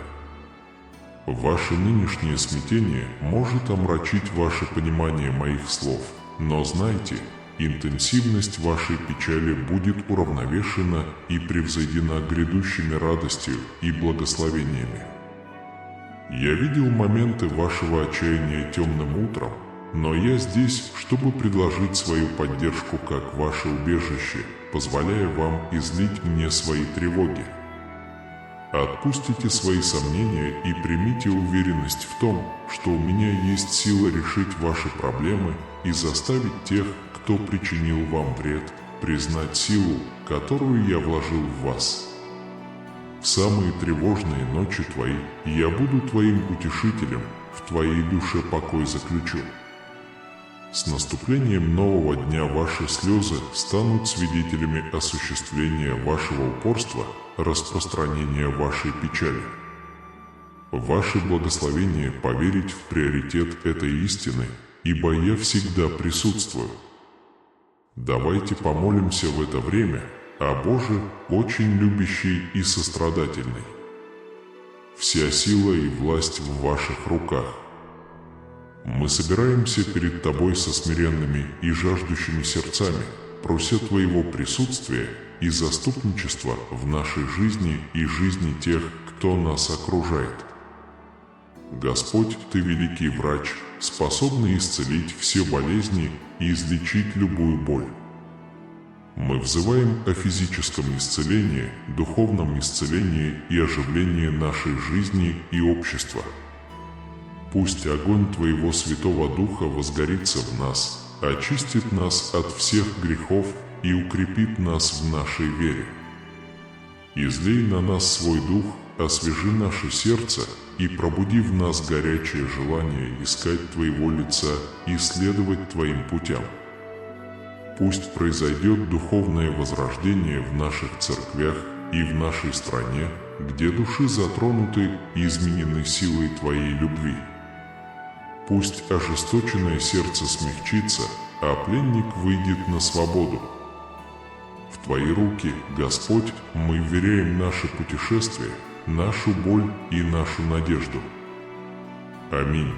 Ваше нынешнее смятение может омрачить ваше понимание моих слов, но знайте, интенсивность вашей печали будет уравновешена и превзойдена грядущими радостью и благословениями. Я видел моменты вашего отчаяния темным утром, но я здесь, чтобы предложить свою поддержку как ваше убежище, позволяя вам излить мне свои тревоги. Отпустите свои сомнения и примите уверенность в том, что у меня есть сила решить ваши проблемы и заставить тех, кто причинил вам вред, признать силу, которую я вложил в вас. В самые тревожные ночи твои я буду твоим утешителем, в твоей душе покой заключу. С наступлением нового дня ваши слезы станут свидетелями осуществления вашего упорства, распространения вашей печали. Ваше благословение поверить в приоритет этой истины, ибо я всегда присутствую. Давайте помолимся в это время, а Боже, очень любящий и сострадательный. Вся сила и власть в ваших руках. Мы собираемся перед Тобой со смиренными и жаждущими сердцами, прося Твоего присутствия и заступничества в нашей жизни и жизни тех, кто нас окружает. Господь, Ты великий врач, способный исцелить все болезни и излечить любую боль. Мы взываем о физическом исцелении, духовном исцелении и оживлении нашей жизни и общества. Пусть огонь Твоего Святого Духа возгорится в нас, очистит нас от всех грехов и укрепит нас в нашей вере. Излей на нас свой Дух, освежи наше сердце и пробуди в нас горячее желание искать Твоего лица и следовать Твоим путям. Пусть произойдет духовное возрождение в наших церквях и в нашей стране, где души затронуты и изменены силой Твоей любви. Пусть ожесточенное сердце смягчится, а пленник выйдет на свободу. В Твои руки, Господь, мы вверяем наше путешествие, нашу боль и нашу надежду. Аминь.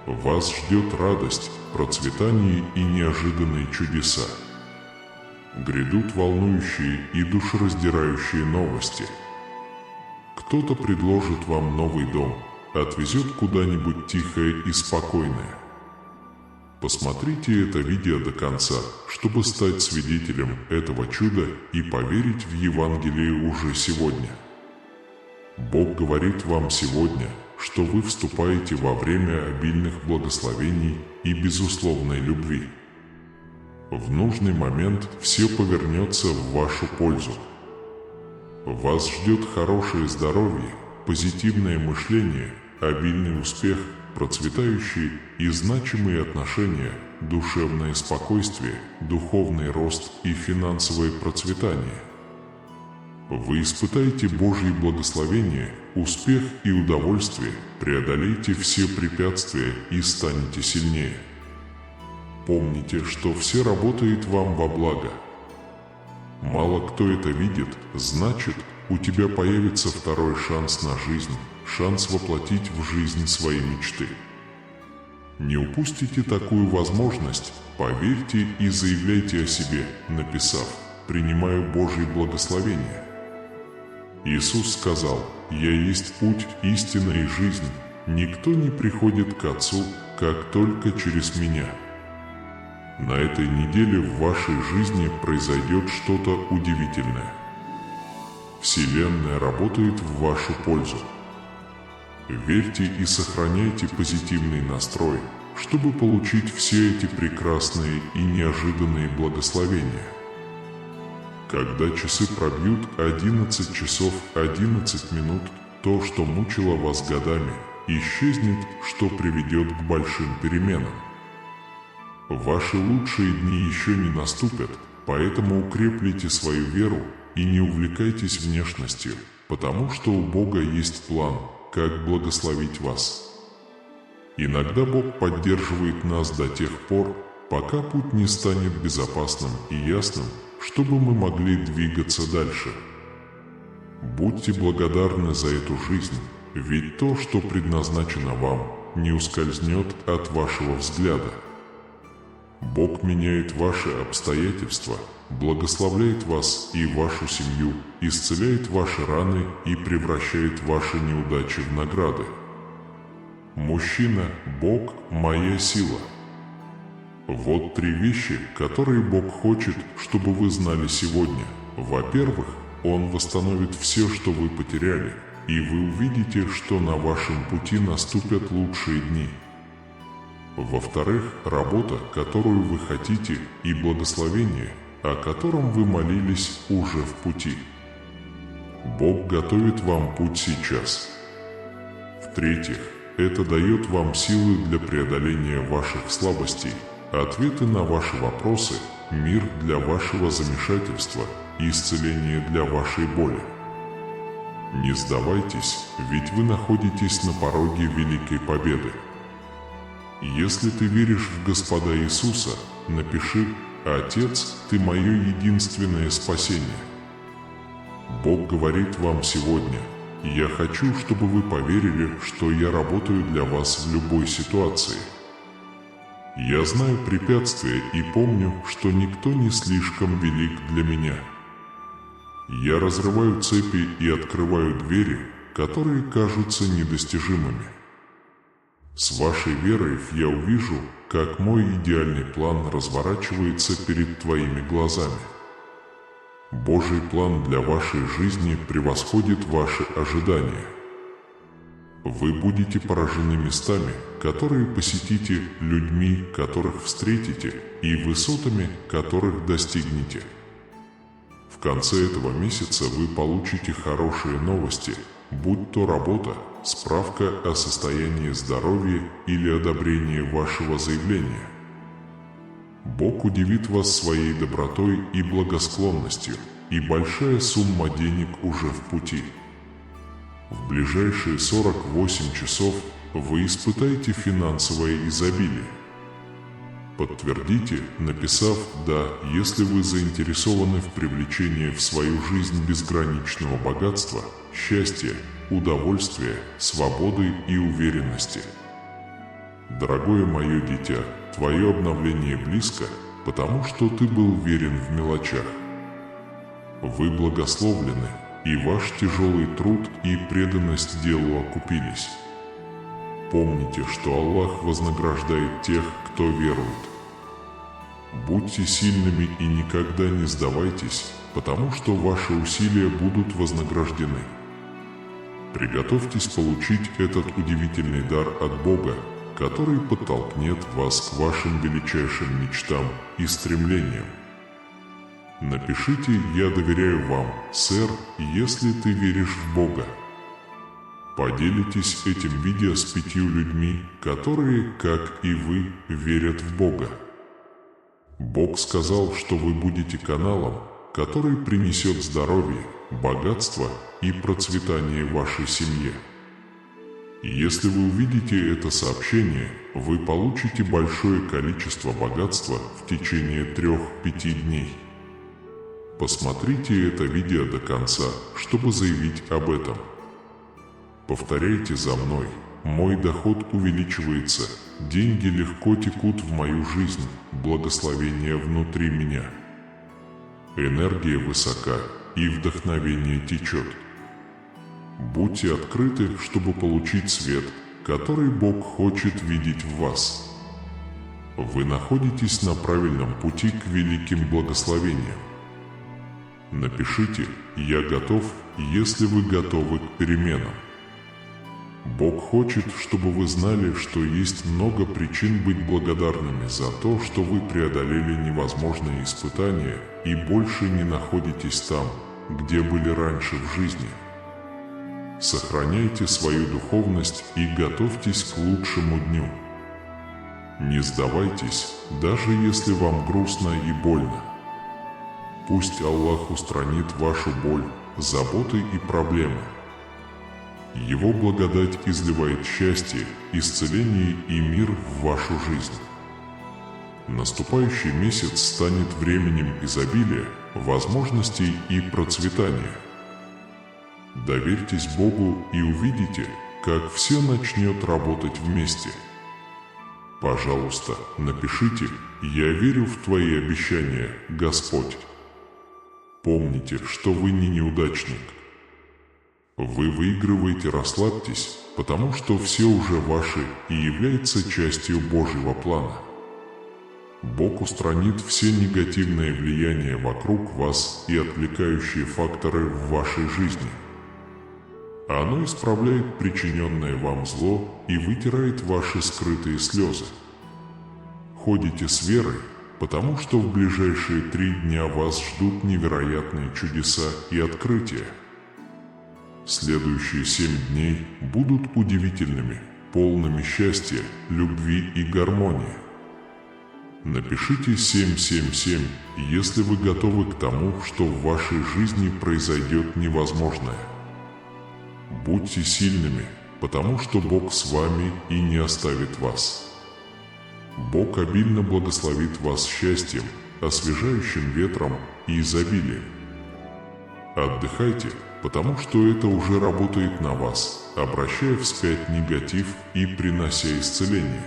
Вас ждет радость, процветание и неожиданные чудеса. Грядут волнующие и душераздирающие новости. Кто-то предложит вам новый дом, отвезет куда-нибудь тихое и спокойное. Посмотрите это видео до конца, чтобы стать свидетелем этого чуда и поверить в Евангелие уже сегодня. Бог говорит вам сегодня, что вы вступаете во время обильных благословений и безусловной любви. В нужный момент все повернется в вашу пользу. Вас ждет хорошее здоровье, позитивное мышление, обильный успех, процветающие и значимые отношения, душевное спокойствие, духовный рост и финансовое процветание. Вы испытаете Божье благословение, успех и удовольствие, преодолейте все препятствия и станете сильнее. Помните, что все работает вам во благо. Мало кто это видит, значит, у тебя появится второй шанс на жизнь, шанс воплотить в жизнь свои мечты. Не упустите такую возможность, поверьте и заявляйте о себе, написав: «Принимаю Божье благословение». Иисус сказал: «Я есть путь, истина и жизнь. Никто не приходит к Отцу, как только через Меня». На этой неделе в вашей жизни произойдет что-то удивительное. Вселенная работает в вашу пользу. Верьте и сохраняйте позитивный настрой, чтобы получить все эти прекрасные и неожиданные благословения. Когда часы пробьют 11 часов 11 минут, то, что мучило вас годами, исчезнет, что приведет к большим переменам. Ваши лучшие дни еще не наступят, поэтому укреплите свою веру и не увлекайтесь внешностью, потому что у Бога есть план, как благословить вас. Иногда Бог поддерживает нас до тех пор, пока путь не станет безопасным и ясным, чтобы мы могли двигаться дальше. Будьте благодарны за эту жизнь, ведь то, что предназначено вам, не ускользнет от вашего взгляда. Бог меняет ваши обстоятельства, благословляет вас и вашу семью, исцеляет ваши раны и превращает ваши неудачи в награды. Мужчина, Бог – моя сила. Вот 3 вещи, которые Бог хочет, чтобы вы знали сегодня. Во-первых, Он восстановит все, что вы потеряли, и вы увидите, что на вашем пути наступят лучшие дни. Во-вторых, работа, которую вы хотите, и благословение, о котором вы молились, уже в пути. Бог готовит вам путь сейчас. В-третьих, это дает вам силы для преодоления ваших слабостей, ответы на ваши вопросы, мир для вашего замешательства и исцеление для вашей боли. Не сдавайтесь, ведь вы находитесь на пороге великой победы. Если ты веришь в Господа Иисуса, напиши: «Отец, Ты мое единственное спасение». Бог говорит вам сегодня: «Я хочу, чтобы вы поверили, что я работаю для вас в любой ситуации». Я знаю препятствия и помню, что никто не слишком велик для меня. Я разрываю цепи и открываю двери, которые кажутся недостижимыми. С вашей верой я увижу, как мой идеальный план разворачивается перед твоими глазами. Божий план для вашей жизни превосходит ваши ожидания. Вы будете поражены местами, которые посетите, людьми, которых встретите, и высотами, которых достигнете. В конце этого месяца вы получите хорошие новости, будь то работа, справка о состоянии здоровья или одобрение вашего заявления. Бог удивит вас своей добротой и благосклонностью, и большая сумма денег уже в пути. В ближайшие 48 часов вы испытаете финансовое изобилие. Подтвердите, написав «да», если вы заинтересованы в привлечении в свою жизнь безграничного богатства, счастья, удовольствия, свободы и уверенности. Дорогое мое дитя, твое обновление близко, потому что ты был верен в мелочах. Вы благословлены, и ваш тяжелый труд и преданность делу окупились. Помните, что Аллах вознаграждает тех, кто верует. Будьте сильными и никогда не сдавайтесь, потому что ваши усилия будут вознаграждены. Приготовьтесь получить этот удивительный дар от Бога, который подтолкнет вас к вашим величайшим мечтам и стремлениям. Напишите «Я доверяю вам, сэр», если ты веришь в Бога. Поделитесь этим видео с 5 людьми, которые, как и вы, верят в Бога. Бог сказал, что вы будете каналом, который принесет здоровье, богатство и процветание вашей семье. Если вы увидите это сообщение, вы получите большое количество богатства в течение 3-5 дней. Посмотрите это видео до конца, чтобы заявить об этом. Повторяйте за мной. Мой доход увеличивается, деньги легко текут в мою жизнь, благословение внутри меня. Энергия высока, и вдохновение течет. Будьте открыты, чтобы получить свет, который Бог хочет видеть в вас. Вы находитесь на правильном пути к великим благословениям. Напишите «Я готов», если вы готовы к переменам. Бог хочет, чтобы вы знали, что есть много причин быть благодарными за то, что вы преодолели невозможные испытания и больше не находитесь там, где были раньше в жизни. Сохраняйте свою духовность и готовьтесь к лучшему дню. Не сдавайтесь, даже если вам грустно и больно. Пусть Аллах устранит вашу боль, заботы и проблемы. Его благодать изливает счастье, исцеление и мир в вашу жизнь. Наступающий месяц станет временем изобилия, возможностей и процветания. Доверьтесь Богу и увидите, как все начнет работать вместе. Пожалуйста, напишите «Я верю в Твои обещания, Господь». Помните, что вы не неудачник. Вы выигрываете, расслабьтесь, потому что все уже ваши и является частью Божьего плана. Бог устранит все негативные влияния вокруг вас и отвлекающие факторы в вашей жизни. Оно исправляет причиненное вам зло и вытирает ваши скрытые слезы. Ходите с верой, потому что в ближайшие 3 дня вас ждут невероятные чудеса и открытия. Следующие 7 дней будут удивительными, полными счастья, любви и гармонии. Напишите 777, если вы готовы к тому, что в вашей жизни произойдет невозможное. Будьте сильными, потому что Бог с вами и не оставит вас. Бог обильно благословит вас счастьем, освежающим ветром и изобилием. Отдыхайте, потому что это уже работает на вас, обращая вспять негатив и принося исцеление.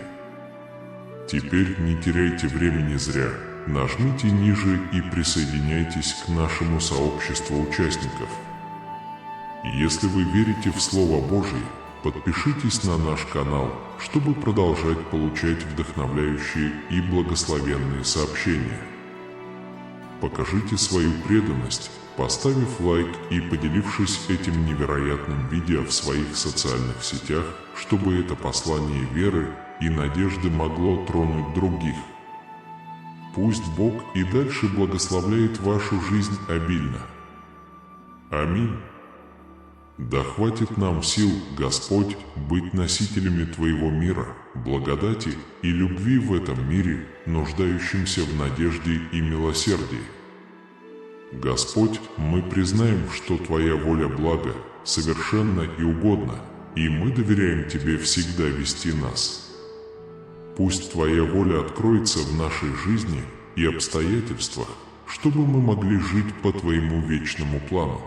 Теперь не теряйте времени зря, нажмите ниже и присоединяйтесь к нашему сообществу участников. Если вы верите в Слово Божье, подпишитесь на наш канал, чтобы продолжать получать вдохновляющие и благословенные сообщения. Покажите свою преданность, поставив лайк и поделившись этим невероятным видео в своих социальных сетях, чтобы это послание веры и надежды могло тронуть других. Пусть Бог и дальше благословляет вашу жизнь обильно. Аминь. Да хватит нам сил, Господь, быть носителями Твоего мира, благодати и любви в этом мире, нуждающимся в надежде и милосердии. Господь, мы признаем, что Твоя воля блага, совершенна и угодна, и мы доверяем Тебе всегда вести нас. Пусть Твоя воля откроется в нашей жизни и обстоятельствах, чтобы мы могли жить по Твоему вечному плану.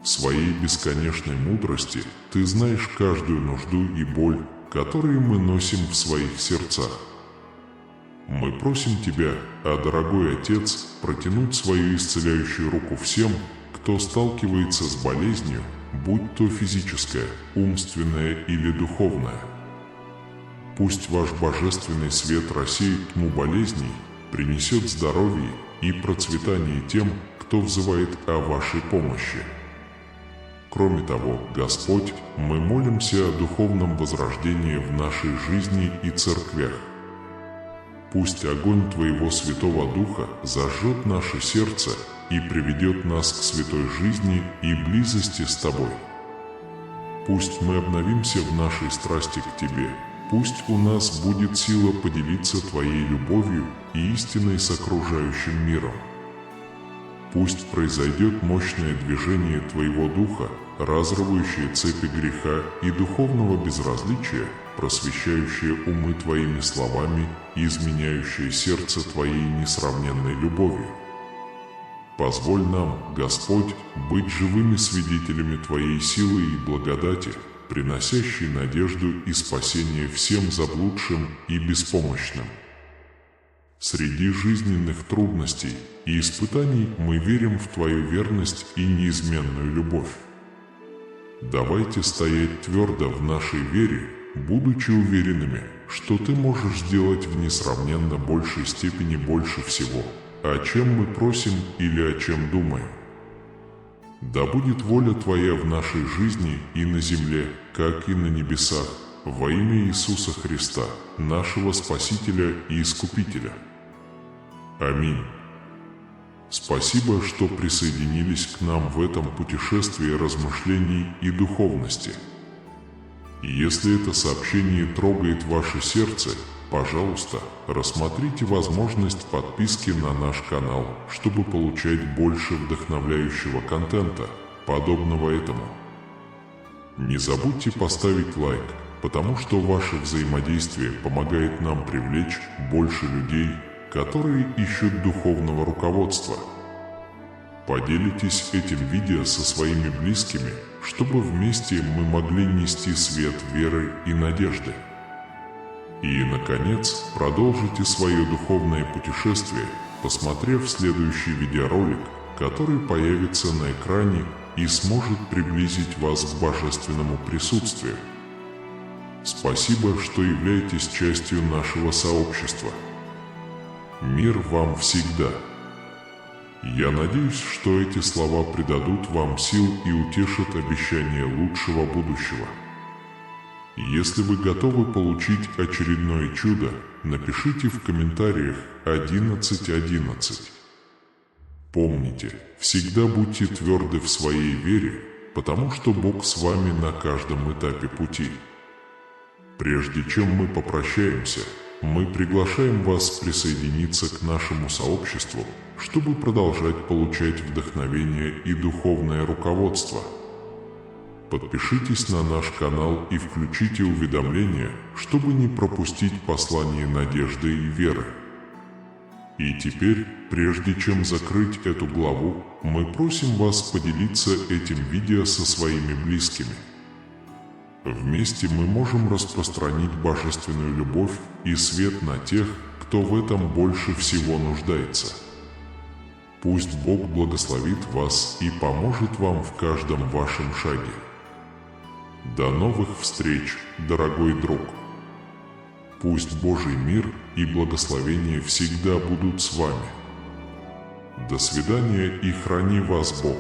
В Своей бесконечной мудрости Ты знаешь каждую нужду и боль, которые мы носим в своих сердцах. Мы просим Тебя, дорогой Отец, протянуть свою исцеляющую руку всем, кто сталкивается с болезнью, будь то физическая, умственная или духовная. Пусть Ваш божественный свет рассеет тьму болезней, принесет здоровье и процветание тем, кто взывает о Вашей помощи. Кроме того, Господь, мы молимся о духовном возрождении в нашей жизни и церквях. Пусть огонь Твоего Святого Духа зажжет наше сердце и приведет нас к святой жизни и близости с Тобой. Пусть мы обновимся в нашей страсти к Тебе, пусть у нас будет сила поделиться Твоей любовью и истиной с окружающим миром. Пусть произойдет мощное движение Твоего Духа, разрывающее цепи греха и духовного безразличия, просвещающее умы Твоими словами и изменяющее сердце Твоей несравненной любовью. Позволь нам, Господь, быть живыми свидетелями Твоей силы и благодати, приносящей надежду и спасение всем заблудшим и беспомощным. Среди жизненных трудностей и испытаний мы верим в Твою верность и неизменную любовь. Давайте стоять твердо в нашей вере, будучи уверенными, что Ты можешь сделать в несравненно большей степени больше всего, о чем мы просим или о чем думаем. Да будет воля Твоя в нашей жизни и на земле, как и на небесах, во имя Иисуса Христа, нашего Спасителя и Искупителя. Аминь. Спасибо, что присоединились к нам в этом путешествии размышлений и духовности. Если это сообщение трогает ваше сердце, пожалуйста, рассмотрите возможность подписки на наш канал, чтобы получать больше вдохновляющего контента, подобного этому. Не забудьте поставить лайк, потому что ваше взаимодействие помогает нам привлечь больше людей, которые ищут духовного руководства. Поделитесь этим видео со своими близкими, чтобы вместе мы могли нести свет веры и надежды. И, наконец, продолжите свое духовное путешествие, посмотрев следующий видеоролик, который появится на экране и сможет приблизить вас к божественному присутствию. Спасибо, что являетесь частью нашего сообщества. Мир вам всегда. Я надеюсь, что эти слова придадут вам сил и утешат обещание лучшего будущего. Если вы готовы получить очередное чудо, напишите в комментариях 1111. Помните, всегда будьте тверды в своей вере, потому что Бог с вами на каждом этапе пути. Прежде чем мы попрощаемся, мы приглашаем вас присоединиться к нашему сообществу, чтобы продолжать получать вдохновение и духовное руководство. Подпишитесь на наш канал и включите уведомления, чтобы не пропустить послание надежды и веры. И теперь, прежде чем закрыть эту главу, мы просим вас поделиться этим видео со своими близкими. Вместе мы можем распространить божественную любовь и свет на тех, кто в этом больше всего нуждается. Пусть Бог благословит вас и поможет вам в каждом вашем шаге. До новых встреч, дорогой друг! Пусть Божий мир и благословение всегда будут с вами. До свидания и храни вас Бог!